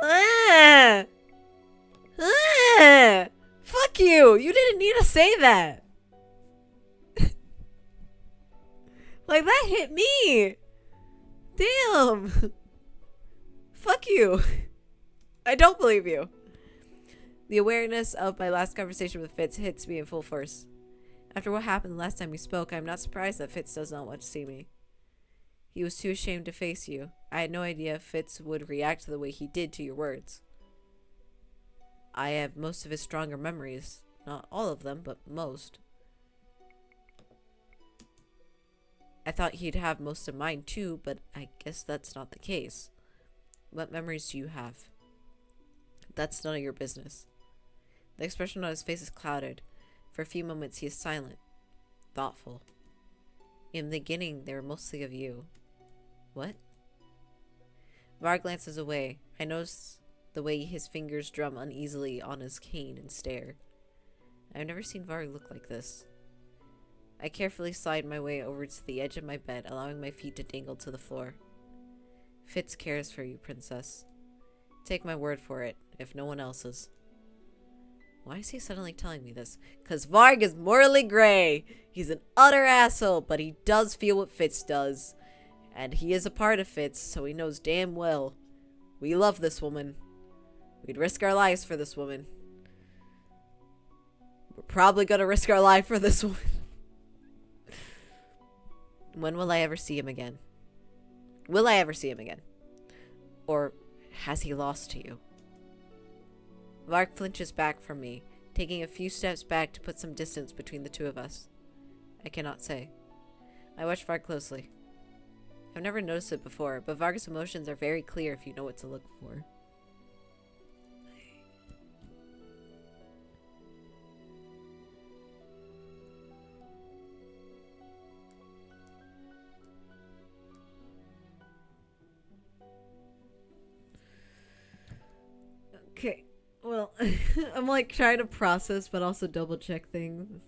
Speaker 1: Ah! Ah! Fuck you! You didn't need to say that! Like, that hit me! Damn! Fuck you! I don't believe you. The awareness of my last conversation with Fitz hits me in full force. After what happened the last time we spoke, I am not surprised that Fitz does not want to see me. He was too ashamed to face you. I had no idea Fitz would react the way he did to your words. I have most of his stronger memories. Not all of them, but most. I thought he'd have most of mine too, but I guess that's not the case. What memories do you have? That's none of your business. The expression on his face is clouded. For a few moments he is silent, thoughtful. In the beginning, they were mostly of you. What? Var glances away. I notice the way his fingers drum uneasily on his cane and stare. I've never seen Var look like this. I carefully slide my way over to the edge of my bed, allowing my feet to dangle to the floor. Fitz cares for you, princess. Take my word for it, if no one else's. Why is he suddenly telling me this? 'Cause Varg is morally gray. He's an utter asshole, but he does feel what Fitz does. And he is a part of Fitz, so he knows damn well. We love this woman. We'd risk our lives for this woman. We're probably gonna risk our life for this woman. When will I ever see him again? Will I ever see him again? Or has he lost to you? Varg flinches back from me, taking a few steps back to put some distance between the two of us. I cannot say. I watch Varg closely. I've never noticed it before, but Varg's emotions are very clear if you know what to look for. Okay, well, I'm like trying to process but also double check things.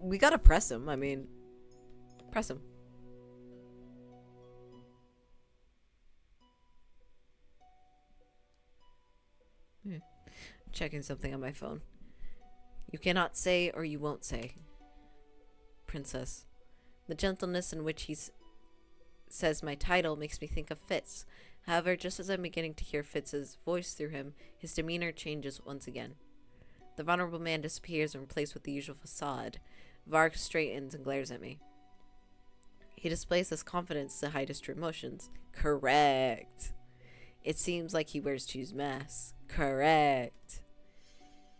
Speaker 1: We gotta press him, I mean, press him. Checking something on my phone. You cannot say or you won't say. Princess. The gentleness in which he says my title makes me think of Fitz. However, just as I'm beginning to hear Fitz's voice through him, his demeanor changes once again. The vulnerable man disappears and replaced with the usual facade. Varg straightens and glares at me. He displays this confidence to hide his true emotions. Correct. It seems like he wears two masks. Correct.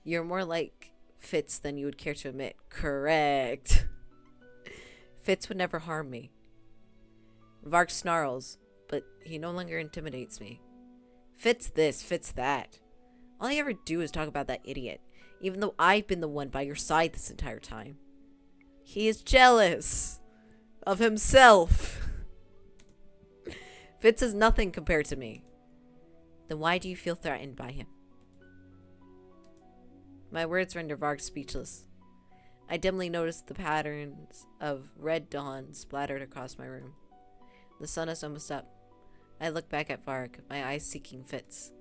Speaker 1: You're more like Fitz than you would care to admit. Correct. Fitz would never harm me. Varg snarls, but he no longer intimidates me. Fits this, fits that. All you ever do is talk about that idiot, even though I've been the one by your side this entire time. He is jealous of himself. Fitz is nothing compared to me. Then why do you feel threatened by him? My words render Varg speechless. I dimly noticed the patterns of red dawn splattered across my room. The sun is almost up. I look back at Varg, my eyes seeking Fitz.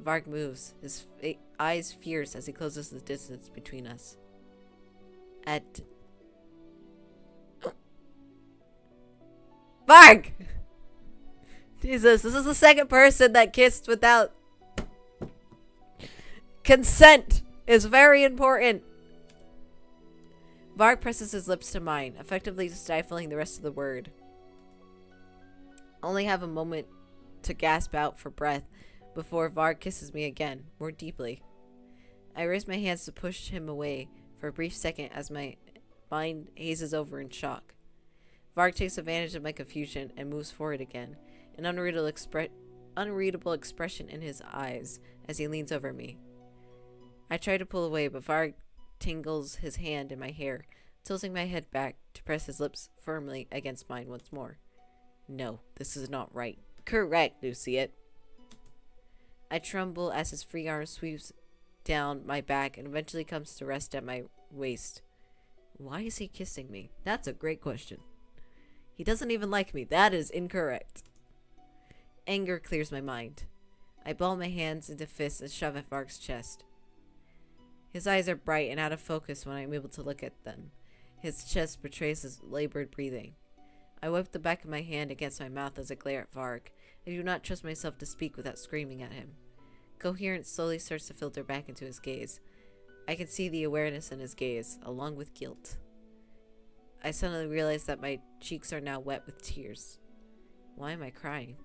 Speaker 1: Varg moves, his eyes fierce as he closes the distance between us. Varg! Jesus, this is the second person that kissed without consent. Is very important. Varg presses his lips to mine, effectively stifling the rest of the word. Only have a moment to gasp out for breath before Varg kisses me again, more deeply. I raise my hands to push him away for a brief second as my mind hazes over in shock. Varg takes advantage of my confusion and moves forward again, an unreadable expression in his eyes as he leans over me. I try to pull away, but Varg tingles his hand in my hair, tilting my head back to press his lips firmly against mine once more. No, this is not right. Correct, Luciet. I tremble as his free arm sweeps down my back and eventually comes to rest at my waist. Why is he kissing me? That's a great question. He doesn't even like me. That is incorrect. Anger clears my mind. I ball my hands into fists and shove at Varg's chest. His eyes are bright and out of focus when I am able to look at them. His chest betrays his labored breathing. I wipe the back of my hand against my mouth as I glare at Varg. I do not trust myself to speak without screaming at him. Coherence slowly starts to filter back into his gaze. I can see the awareness in his gaze, along with guilt. I suddenly realize that my cheeks are now wet with tears. Why am I crying?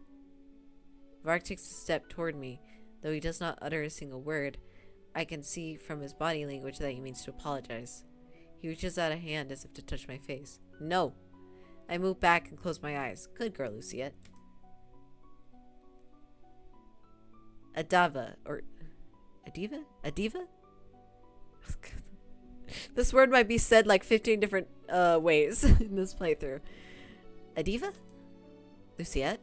Speaker 1: Varg takes a step toward me. Though he does not utter a single word, I can see from his body language that he means to apologize. He reaches out a hand as if to touch my face. No! I move back and close my eyes. Good girl, Luciet. Adava, or... Adiva? Adiva? This word might be said like 15 different ways in this playthrough. Adiva? Luciet?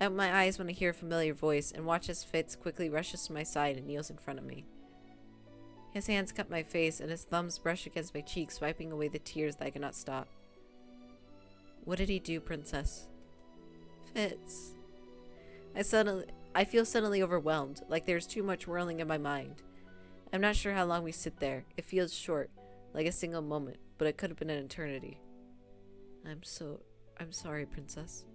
Speaker 1: I open my eyes when I hear a familiar voice and watch as Fitz quickly rushes to my side and kneels in front of me. His hands cup my face and his thumbs brush against my cheeks, wiping away the tears that I cannot stop. What did he do, Princess? Fitz. I feel suddenly overwhelmed, like there's too much whirling in my mind. I'm not sure how long we sit there. It feels short, like a single moment, but it could have been an eternity. I'm sorry, Princess.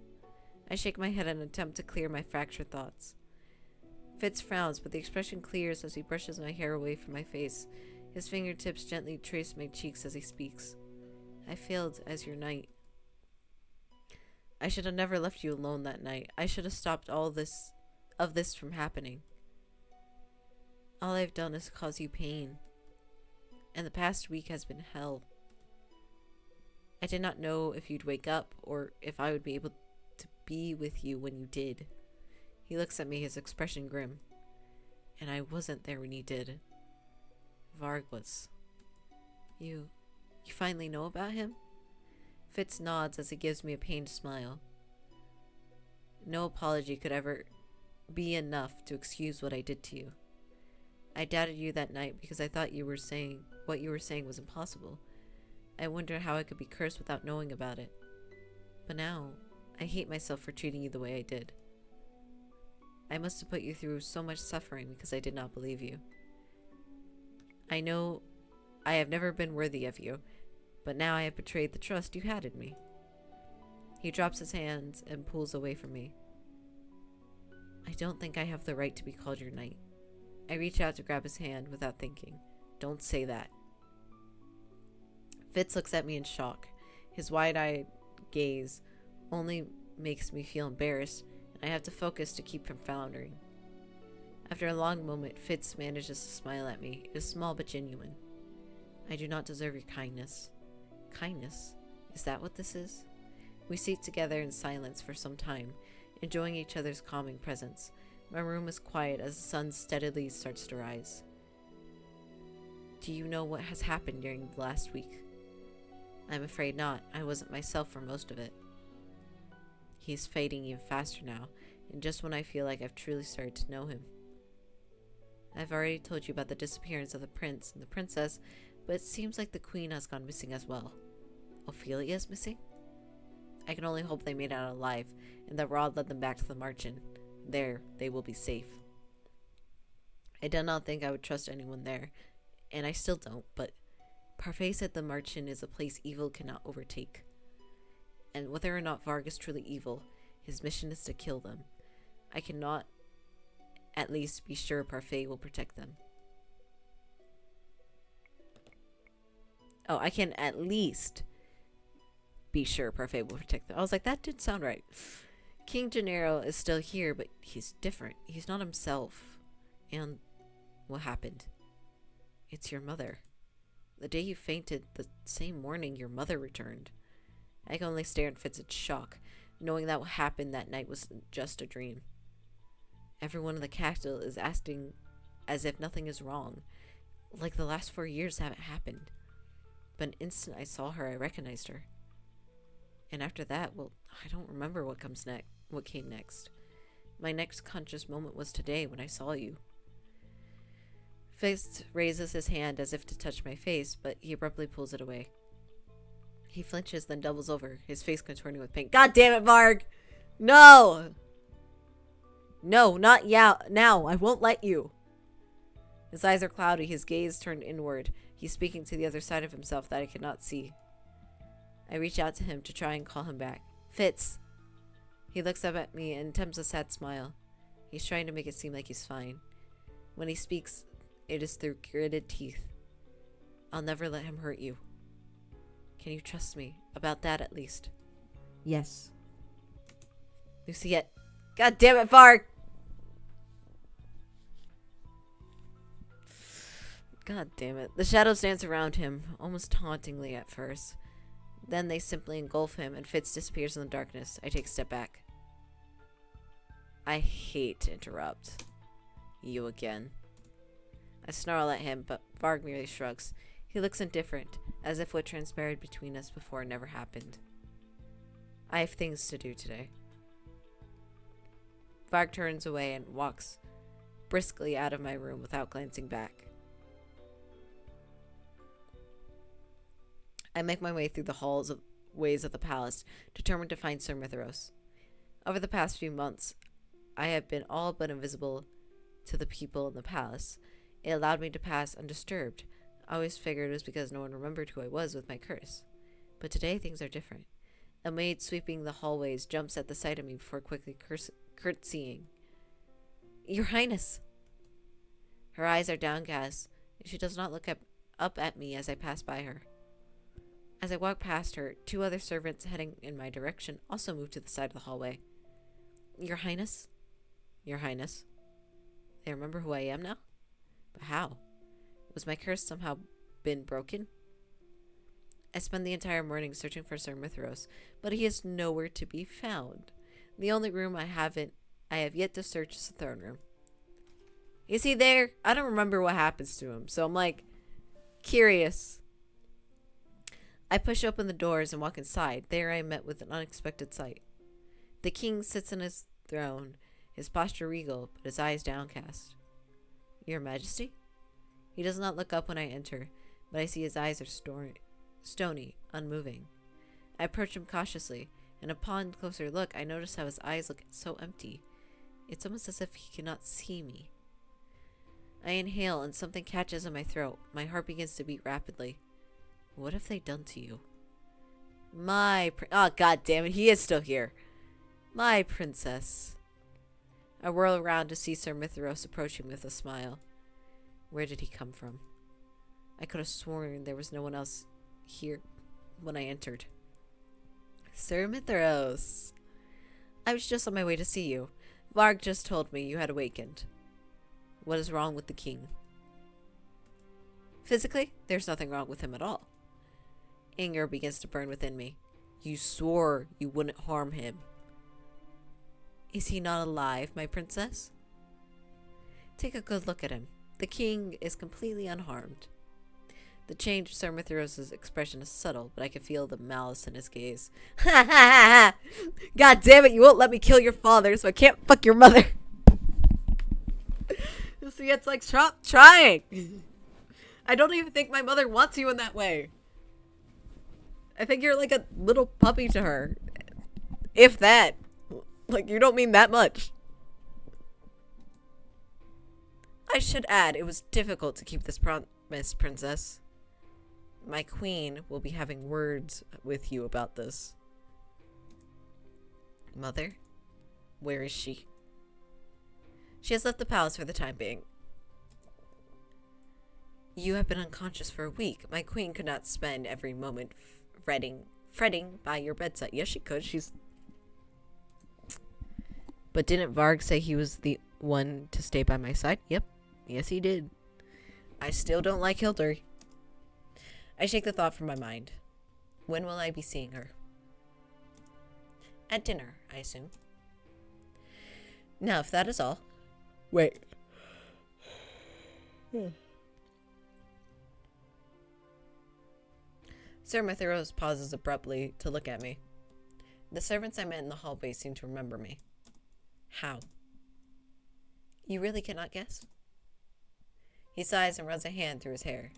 Speaker 1: I shake my head in an attempt to clear my fractured thoughts. Fitz frowns, but the expression clears as he brushes my hair away from my face. His fingertips gently trace my cheeks as he speaks. I failed as your knight. I should have never left you alone that night. I should have stopped all this from happening. All I've done is cause you pain. And the past week has been hell. I did not know if you'd wake up or if I would be able to be with you when you did. He looks at me, his expression grim. And I wasn't there when you did. Varg was. You finally know about him? Fitz nods as he gives me a pained smile. No apology could ever be enough to excuse what I did to you. I doubted you that night because I thought what you were saying was impossible. I wondered how I could be cursed without knowing about it. But now, I hate myself for treating you the way I did. I must have put you through so much suffering because I did not believe you. I know I have never been worthy of you, but now I have betrayed the trust you had in me. He drops his hands and pulls away from me. I don't think I have the right to be called your knight. I reach out to grab his hand without thinking. Don't say that. Fitz looks at me in shock. His wide-eyed gaze only makes me feel embarrassed, and I have to focus to keep from floundering. After a long moment, Fitz manages to smile at me. It is small but genuine. I do not deserve your kindness. Kindness? Is that what this is? We sit together in silence for some time. enjoying each other's calming presence. My room is quiet as the sun steadily starts to rise. Do you know what has happened during the last week? I'm afraid not. I wasn't myself for most of it. He's fading even faster now, and just when I feel like I've truly started to know him. I've already told you about the disappearance of the prince and the princess, but it seems like the queen has gone missing as well. Ophelia's missing? I can only hope they made it out alive, and that Rod led them back to the margin. There, they will be safe. I did not think I would trust anyone there, and I still don't, but Parfait said the margin is a place evil cannot overtake. And whether or not Varg is truly evil, his mission is to kill them. I cannot at least be sure Parfait will protect them. Oh, I can at least be sure Parfait will protect them. I was like, that did sound right. King Gennaro is still here, but he's different. He's not himself. And what happened? It's your mother. The day you fainted, the same morning your mother returned. I can only stare in fits of shock, knowing that what happened that night was just a dream. Everyone in the castle is acting as if nothing is wrong, like the last 4 years haven't happened. But an instant I saw her, I recognized her. And after that, well, I don't remember what came next. My next conscious moment was today when I saw you. Fritz raises his hand as if to touch my face, but he abruptly pulls it away. He flinches, then doubles over, his face contorting with pain. God damn it, Varg! No! No, not now. I won't let you. His eyes are cloudy, his gaze turned inward. He's speaking to the other side of himself that I cannot see. I reach out to him to try and call him back. Fitz! He looks up at me and attempts a sad smile. He's trying to make it seem like he's fine. When he speaks, it is through gritted teeth. I'll never let him hurt you. Can you trust me? About that, at least.
Speaker 2: Yes.
Speaker 1: Luciette. God damn it, Varg! God damn it. The shadows dance around him, almost tauntingly at first. Then they simply engulf him, and Fitz disappears in the darkness. I take a step back. I hate to interrupt. You again. I snarl at him, but Varg merely shrugs. He looks indifferent, as if what transpired between us before never happened. I have things to do today. Varg turns away and walks briskly out of my room without glancing back. I make my way through the ways of the palace, determined to find Sir Mithros. Over the past few months, I have been all but invisible to the people in the palace. It allowed me to pass undisturbed. I always figured it was because no one remembered who I was with my curse. But today, things are different. A maid sweeping the hallways jumps at the sight of me before quickly curtsying. Your Highness! Her eyes are downcast, and she does not look up at me as I pass by her. As I walk past her, 2 other servants heading in my direction also move to the side of the hallway. Your Highness? Your Highness. They remember who I am now? But how? Was my curse somehow been broken? I spend the entire morning searching for Sir Mithros, but he is nowhere to be found. The only room I have yet to search is the throne room. Is he there? I don't remember what happens to him, so I'm like, curious. I push open the doors and walk inside. There I am met with an unexpected sight. The king sits on his throne, his posture regal, but his eyes downcast. Your Majesty? He does not look up when I enter, but I see his eyes are stony, unmoving. I approach him cautiously, and upon closer look, I notice how his eyes look so empty. It's almost as if he cannot see me. I inhale, and something catches in my throat. My heart begins to beat rapidly. What have they done to you? Oh, god damn it, he is still here. My princess. I whirl around to see Sir Mithros approaching with a smile. Where did he come from? I could have sworn there was no one else here when I entered. Sir Mithros. I was just on my way to see you. Varg just told me you had awakened. What is wrong with the king? Physically, there's nothing wrong with him at all. Anger begins to burn within me. You swore you wouldn't harm him. Is he not alive, my princess? Take a good look at him. The king is completely unharmed. The change in Sir Mithrios' expression is subtle, but I can feel the malice in his gaze. Ha ha ha ha! God damn it, you won't let me kill your father, so I can't fuck your mother. See, it's like, stop trying! I don't even think my mother wants you in that way. I think you're like a little puppy to her. If that. Like, you don't mean that much. I should add, it was difficult to keep this promise, princess. My queen will be having words with you about this. Mother? Where is she? She has left the palace for the time being. You have been unconscious for a week. My queen could not spend every moment fretting by your bedside. Yes, she could. But didn't Varg say he was the one to stay by my side? Yep. Yes, he did. I still don't like Hildur. I shake the thought from my mind. When will I be seeing her? At dinner, I assume. Now, if that is all... Wait. Sir Mithrios pauses abruptly to look at me. The servants I met in the hallway seem to remember me. How? You really cannot guess? He sighs and runs a hand through his hair.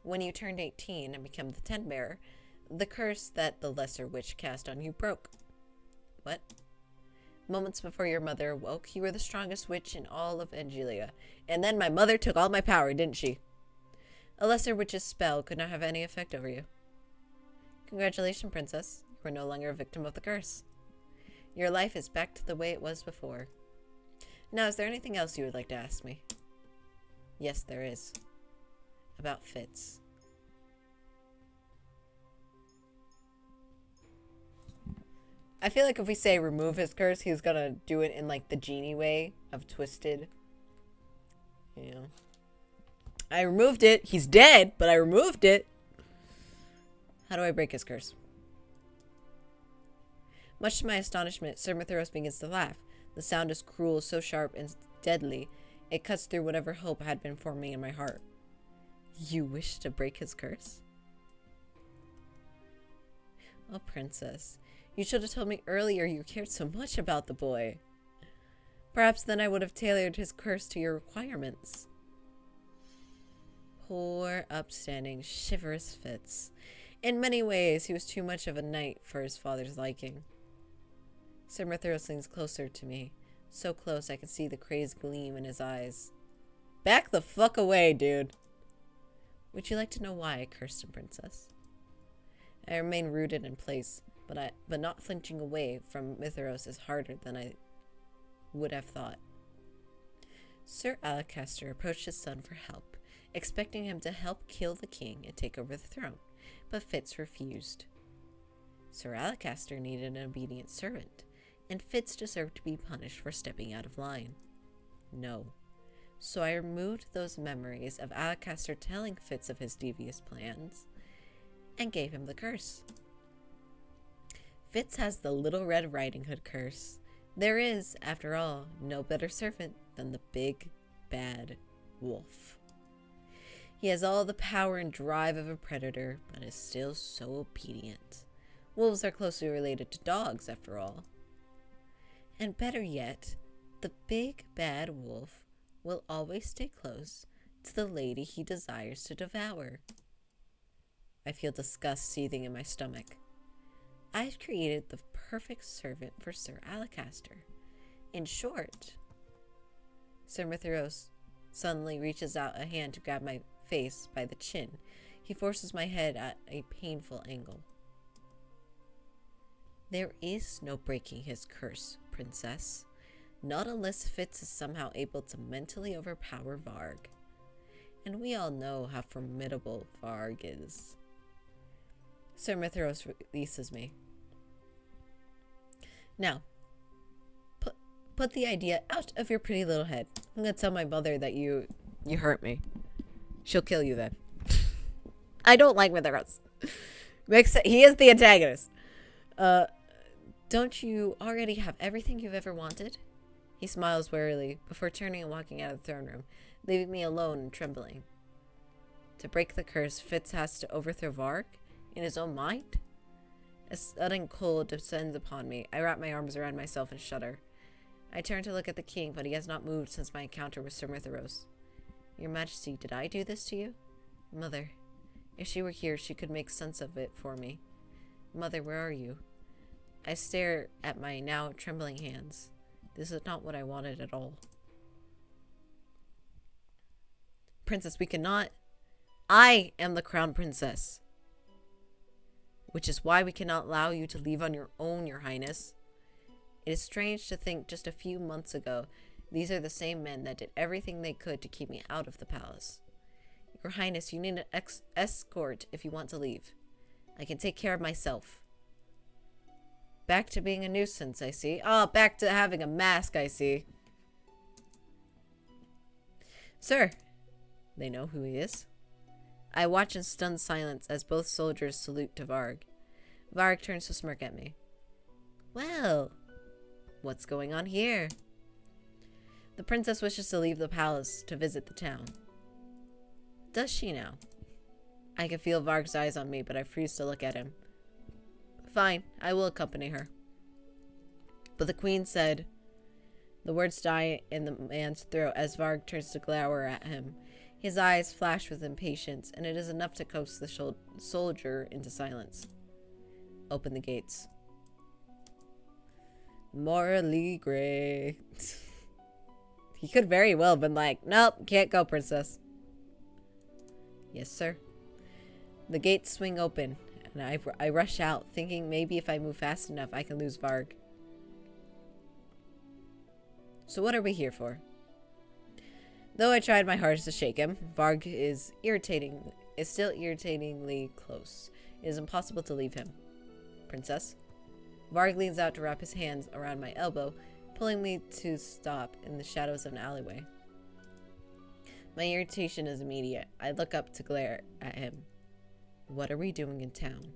Speaker 1: When you turned 18 and became the tent bearer, the curse that the lesser witch cast on you broke. What? Moments before your mother awoke, you were the strongest witch in all of Angelia. And then my mother took all my power, didn't she? A lesser witch's spell could not have any effect over you. Congratulations, princess. You are no longer a victim of the curse. Your life is back to the way it was before. Now, is there anything else you would like to ask me? Yes, there is. About Fitz. I feel like if we say remove his curse, he's gonna do it in like the genie way of Twisted. You know. I removed it. He's dead, but I removed it. How do I break his curse? Much to my astonishment, Sir Mithrios begins to laugh. The sound is cruel, so sharp and deadly, it cuts through whatever hope had been forming in my heart. You wish to break his curse? Oh, princess, you should have told me earlier you cared so much about the boy. Perhaps then I would have tailored his curse to your requirements. Poor, upstanding, chivalrous Fitz. In many ways, he was too much of a knight for his father's liking. Sir Mithrios leans closer to me, so close I can see the crazed gleam in his eyes. Back the fuck away, dude. Would you like to know why I cursed him, princess? I remain rooted in place, but not flinching away from Mithrios is harder than I would have thought. Sir Alacaster approached his son for help, expecting him to help kill the king and take over the throne, but Fitz refused. Sir Alacaster needed an obedient servant, and Fitz deserved to be punished for stepping out of line. No. So I removed those memories of Alacaster telling Fitz of his devious plans, and gave him the curse. Fitz has the Little Red Riding Hood curse. There is, after all, no better servant than the big, bad wolf. He has all the power and drive of a predator, but is still so obedient. Wolves are closely related to dogs, after all. And better yet, the big, bad wolf will always stay close to the lady he desires to devour. I feel disgust seething in my stomach. I've created the perfect servant for Sir Alacaster. In short, Sir Mithrios suddenly reaches out a hand to grab my face by the chin. He forces my head at a painful angle. There is no breaking his curse, princess. Not unless Fitz is somehow able to mentally overpower Varg. And we all know how formidable Varg is. Sir Mithrios releases me. Now, put the idea out of your pretty little head. I'm gonna tell my mother that you hurt me. She'll kill you then. I don't like Mithrios. He is the antagonist. Don't you already have everything you've ever wanted? He smiles wearily before turning and walking out of the throne room, leaving me alone and trembling. To break the curse, Fritz has to overthrow Varg in his own mind? A sudden cold descends upon me. I wrap my arms around myself and shudder. I turn to look at the king, but he has not moved since my encounter with Sir Mithoros. Your Majesty, did I do this to you? Mother, if she were here, she could make sense of it for me. Mother, where are you? I stare at my now trembling hands. This is not what I wanted at all. Princess, we cannot... I am the crown princess. Which is why we cannot allow you to leave on your own, Your Highness. It is strange to think just a few months ago, these are the same men that did everything they could to keep me out of the palace. Your Highness, you need an escort if you want to leave. I can take care of myself. Back to being a nuisance, I see. Oh, back to having a mask, I see. Sir. They know who he is. I watch in stunned silence as both soldiers salute to Varg. Varg turns to smirk at me. Well, what's going on here? The princess wishes to leave the palace to visit the town. Does she now? I can feel Varg's eyes on me, but I freeze to look at him. Fine, I will accompany her. But the queen said... The words die in the man's throat as Varg turns to glower at him. His eyes flash with impatience, and it is enough to coax the soldier into silence. Open the gates. Morally gray. He could very well have been like, nope, can't go, princess. Yes, sir. The gates swing open, and I rush out, thinking maybe if I move fast enough, I can lose Varg. So what are we here for? Though I tried my hardest to shake him, Varg is still irritatingly close. It is impossible to leave him. Princess? Varg leans out to wrap his hands around my elbow, pulling me to stop in the shadows of an alleyway. My irritation is immediate. I look up to glare at him. What are we doing in town?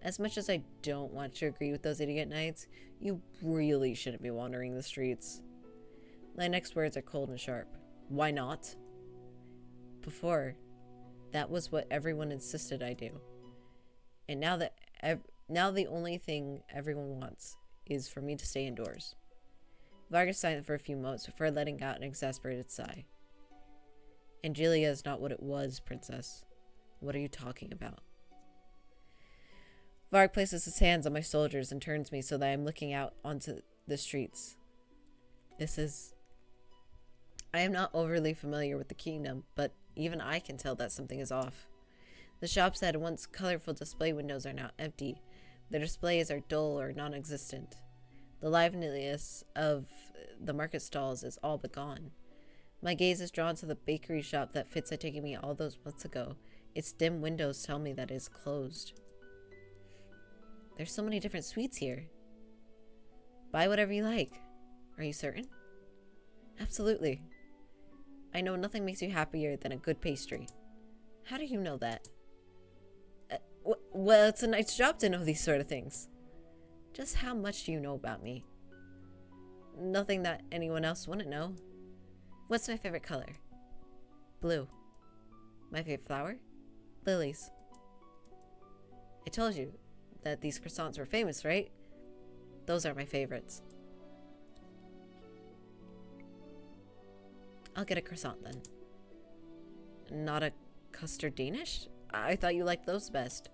Speaker 1: As much as I don't want to agree with those idiot knights, you really shouldn't be wandering the streets. My next words are cold and sharp. Why not? Before, that was what everyone insisted I do. And now the only thing everyone wants is for me to stay indoors. Varg is silent for a few moments before letting out an exasperated sigh. Angelia is not what it was, princess. What are you talking about? Varg places his hands on my shoulders and turns me so that I am looking out onto the streets. I am not overly familiar with the kingdom, but even I can tell that something is off. The shops that had once colorful display windows are now empty. Their displays are dull or non-existent. The liveliness of the market stalls is all but gone. My gaze is drawn to the bakery shop that Fitz had taken me all those months ago. Its dim windows tell me that it is closed. There's so many different sweets here. Buy whatever you like. Are you certain? Absolutely. I know nothing makes you happier than a good pastry. How do you know that? Well, it's a nice job to know these sort of things. Just how much do you know about me? Nothing that anyone else wouldn't know. What's my favorite color? Blue. My favorite flower? Lilies. I told you that these croissants were famous, right? Those are my favorites. I'll get a croissant then. Not a custard Danish? I thought you liked those best.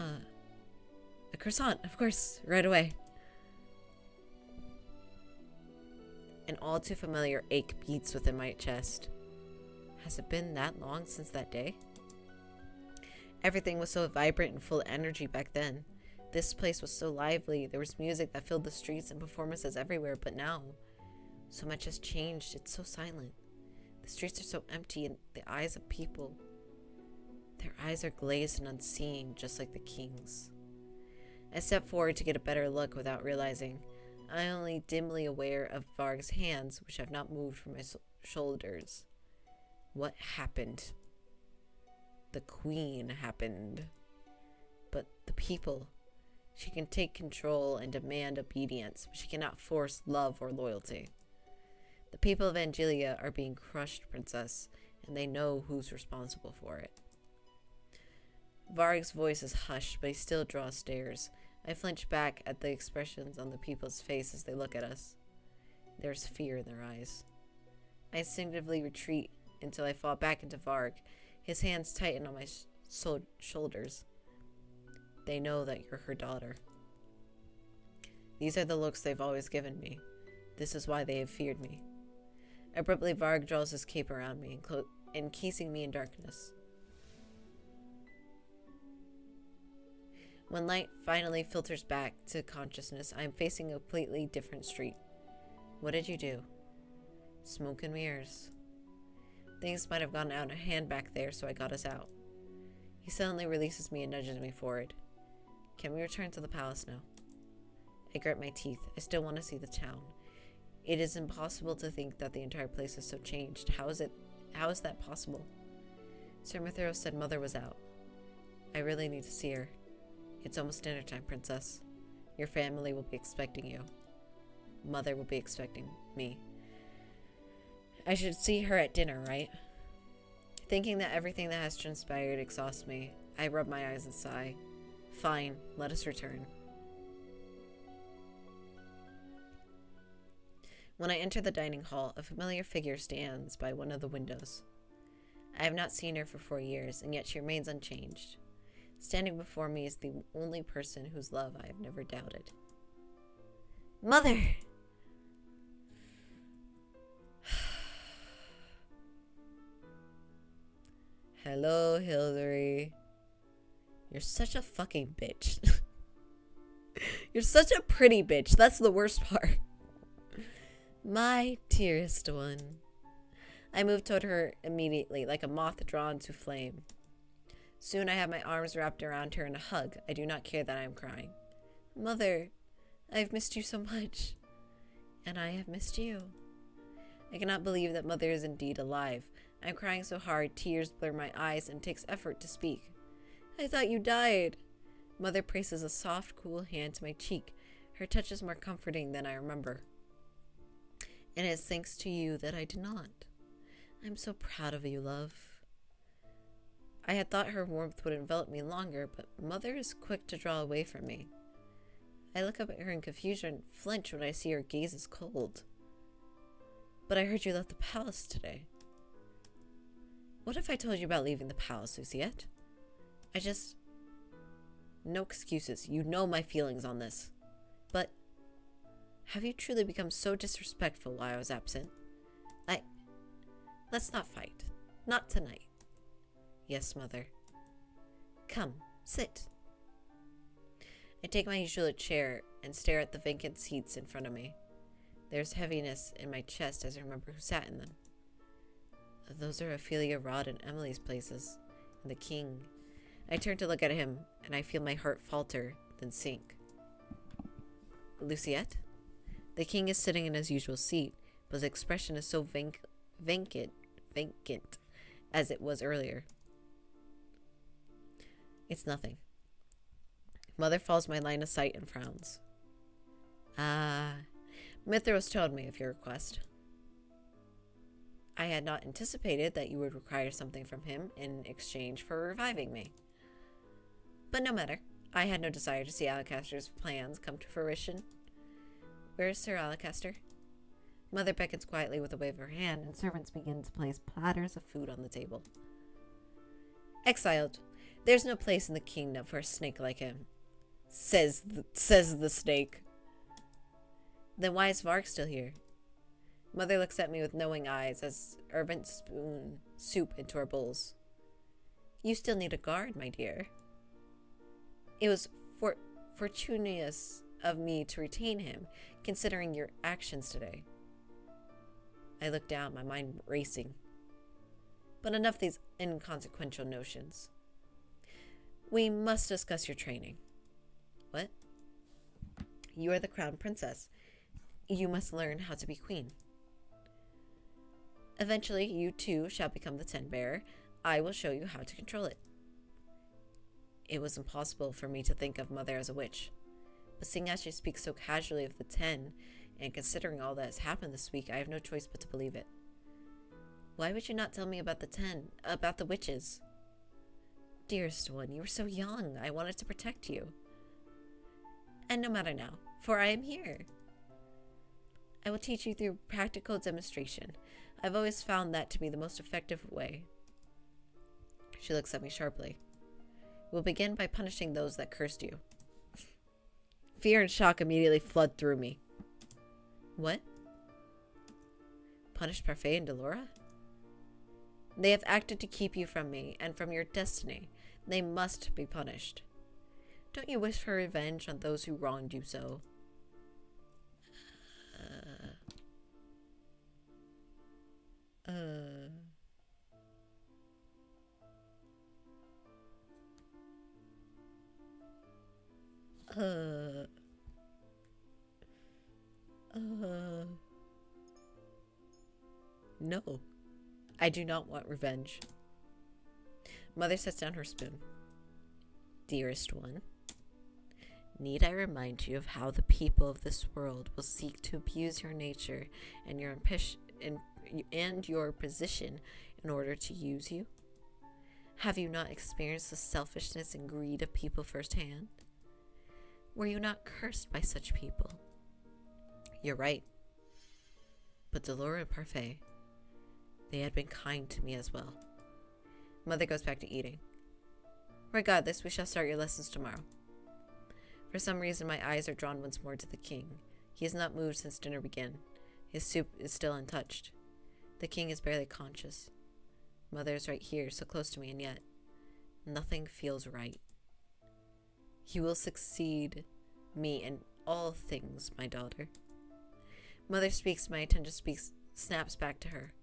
Speaker 1: A croissant, of course, right away. An all too familiar ache beats within my chest. Has it been that long since that day? Everything was so vibrant and full of energy back then. This place was so lively. There was music that filled the streets and performances everywhere, but now, so much has changed. It's so silent. The streets are so empty, and the eyes of people, their eyes are glazed and unseeing, just like the king's. I step forward to get a better look without realizing. I am only dimly aware of Varg's hands, which have not moved from my shoulders. What happened? The queen happened. But the people, She can take control and demand obedience, but she cannot force love or loyalty. The people of Angelia are being crushed, Princess, and they know who's responsible for it. Varg's voice is hushed, but he still draws stares. I flinch back at the expressions on the people's face as they look at us. There's fear in their eyes. I instinctively retreat until I fall back into Varg. His hands tighten on my shoulders. They know that you're her daughter. These are the looks they've always given me. This is why they have feared me. Abruptly, Varg draws his cape around me, encasing me in darkness. When light finally filters back to consciousness, I am facing a completely different street. What did you do? Smoke and mirrors. Things might have gone out of hand back there, so I got us out. He suddenly releases me and nudges me forward. Can we return to the palace now? I grit my teeth. I still want to see the town. It is impossible to think that the entire place is so changed. How is that possible? Sir Mithero said Mother was out. I really need to see her. It's almost dinner time, Princess. Your family will be expecting you. Mother will be expecting me. I should see her at dinner, right? Thinking that everything that has transpired exhausts me, I rub my eyes and sigh. Fine, let us return. When I enter the dining hall, a familiar figure stands by one of the windows. I have not seen her for 4 years, and yet she remains unchanged. Standing before me is the only person whose love I have never doubted. Mother! Hello, Hilary. You're such a fucking bitch. You're such a pretty bitch. That's the worst part. My dearest one. I move toward her immediately, like a moth drawn to flame. Soon I have my arms wrapped around her in a hug. I do not care that I am crying. Mother, I have missed you so much. And I have missed you. I cannot believe that Mother is indeed alive. I am crying so hard, tears blur my eyes, and it takes effort to speak. I thought you died. Mother places a soft, cool hand to my cheek. Her touch is more comforting than I remember. And it is thanks to you that I did not. I'm so proud of you, love. I had thought her warmth would envelop me longer, but Mother is quick to draw away from me. I look up at her in confusion and flinch when I see her gaze is cold. But I heard you left the palace today. What if I told you about leaving the palace, Luciette? No excuses. You know my feelings on this. But have you truly become so disrespectful while I was absent? Let's not fight. Not tonight. Yes, Mother. Come, sit. I take my usual chair and stare at the vacant seats in front of me. There's heaviness in my chest as I remember who sat in them. Those are Ophelia, Rod, and Emily's places. And the king. I turn to look at him, and I feel my heart falter, then sink. Luciette? The king is sitting in his usual seat, but his expression is so vacant as it was earlier. It's nothing. Mother follows my line of sight and frowns. Mithras told me of your request. I had not anticipated that you would require something from him in exchange for reviving me. But no matter. I had no desire to see Alacaster's plans come to fruition. Where is Sir Alacaster? Mother beckons quietly with a wave of her hand, and servants begin to place platters of food on the table. Exiled. There's no place in the kingdom for a snake like him. Says the snake. Then why is Varg still here? Mother looks at me with knowing eyes as Irvin spoon soup into our bowls. You still need a guard, my dear. It was fortuitous of me to retain him, considering your actions today. I look down, my mind racing. But enough of these inconsequential notions. We must discuss your training. What? You are the crown princess. You must learn how to be queen. Eventually, you too shall become the tent bearer. I will show you how to control it. It was impossible for me to think of Mother as a witch. But seeing as you speak so casually of the 10, and considering all that has happened this week, I have no choice but to believe it. Why would you not tell me about the 10, about the witches? Dearest one, you were so young. I wanted to protect you. And no matter now, for I am here. I will teach you through practical demonstration. I've always found that to be the most effective way. She looks at me sharply. We'll begin by punishing those that cursed you. Fear and shock immediately flood through me. What? Punish Parfait and Delora? They have acted to keep you from me and from your destiny. They must be punished. Don't you wish for revenge on those who wronged you so? No. I do not want revenge. Mother sets down her spoon. Dearest one, need I remind you of how the people of this world will seek to abuse your nature and your position in order to use you? Have you not experienced the selfishness and greed of people firsthand? Were you not cursed by such people? You're right. But Delora and Parfait, they had been kind to me as well. Mother goes back to eating. Regardless, we shall start your lessons tomorrow. For some reason, my eyes are drawn once more to the king. He has not moved since dinner began. His soup is still untouched. The king is barely conscious. Mother is right here, so close to me, and yet nothing feels right. You will succeed me in all things, my daughter. Mother speaks, my attention snaps back to her.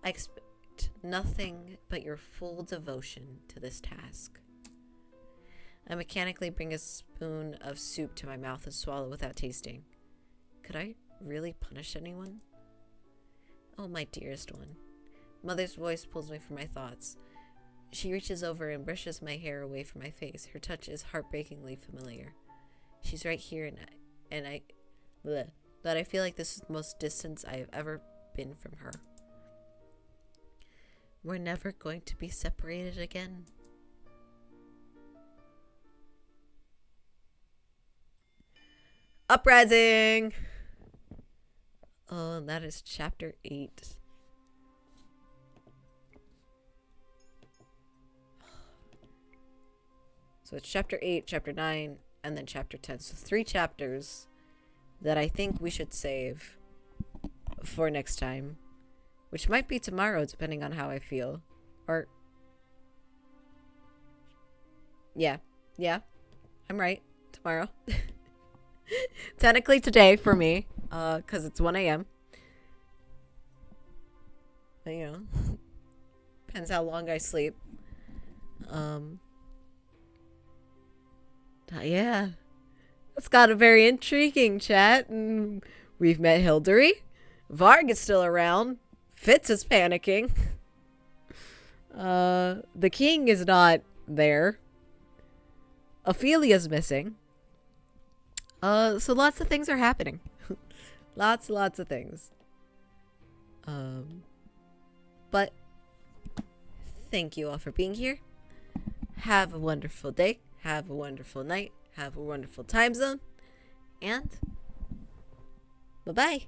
Speaker 1: I expect nothing but your full devotion to this task. I mechanically bring a spoon of soup to my mouth and swallow without tasting. Could I really punish anyone? Oh, my dearest one. Mother's voice pulls me from my thoughts. She reaches over and brushes my hair away from my face. Her touch is heartbreakingly familiar. She's right here, but I feel like this is the most distance I have ever been from her. We're never going to be separated again. Uprising! Oh, that is chapter 8. So it's chapter 8, chapter 9, and then chapter 10. So 3 chapters that I think we should save for next time. Which might be tomorrow, depending on how I feel. Or... Yeah, I'm right. Tomorrow. Technically today for me, because it's 1 a.m. But, you know, depends how long I sleep. Yeah. It's got a very intriguing chat. And we've met Hildery. Varg is still around. Fitz is panicking. The king is not there. Ophelia's missing. So lots of things are happening. lots of things. But thank you all for being here. Have a wonderful day. Have a wonderful night. Have a wonderful time zone. And bye-bye.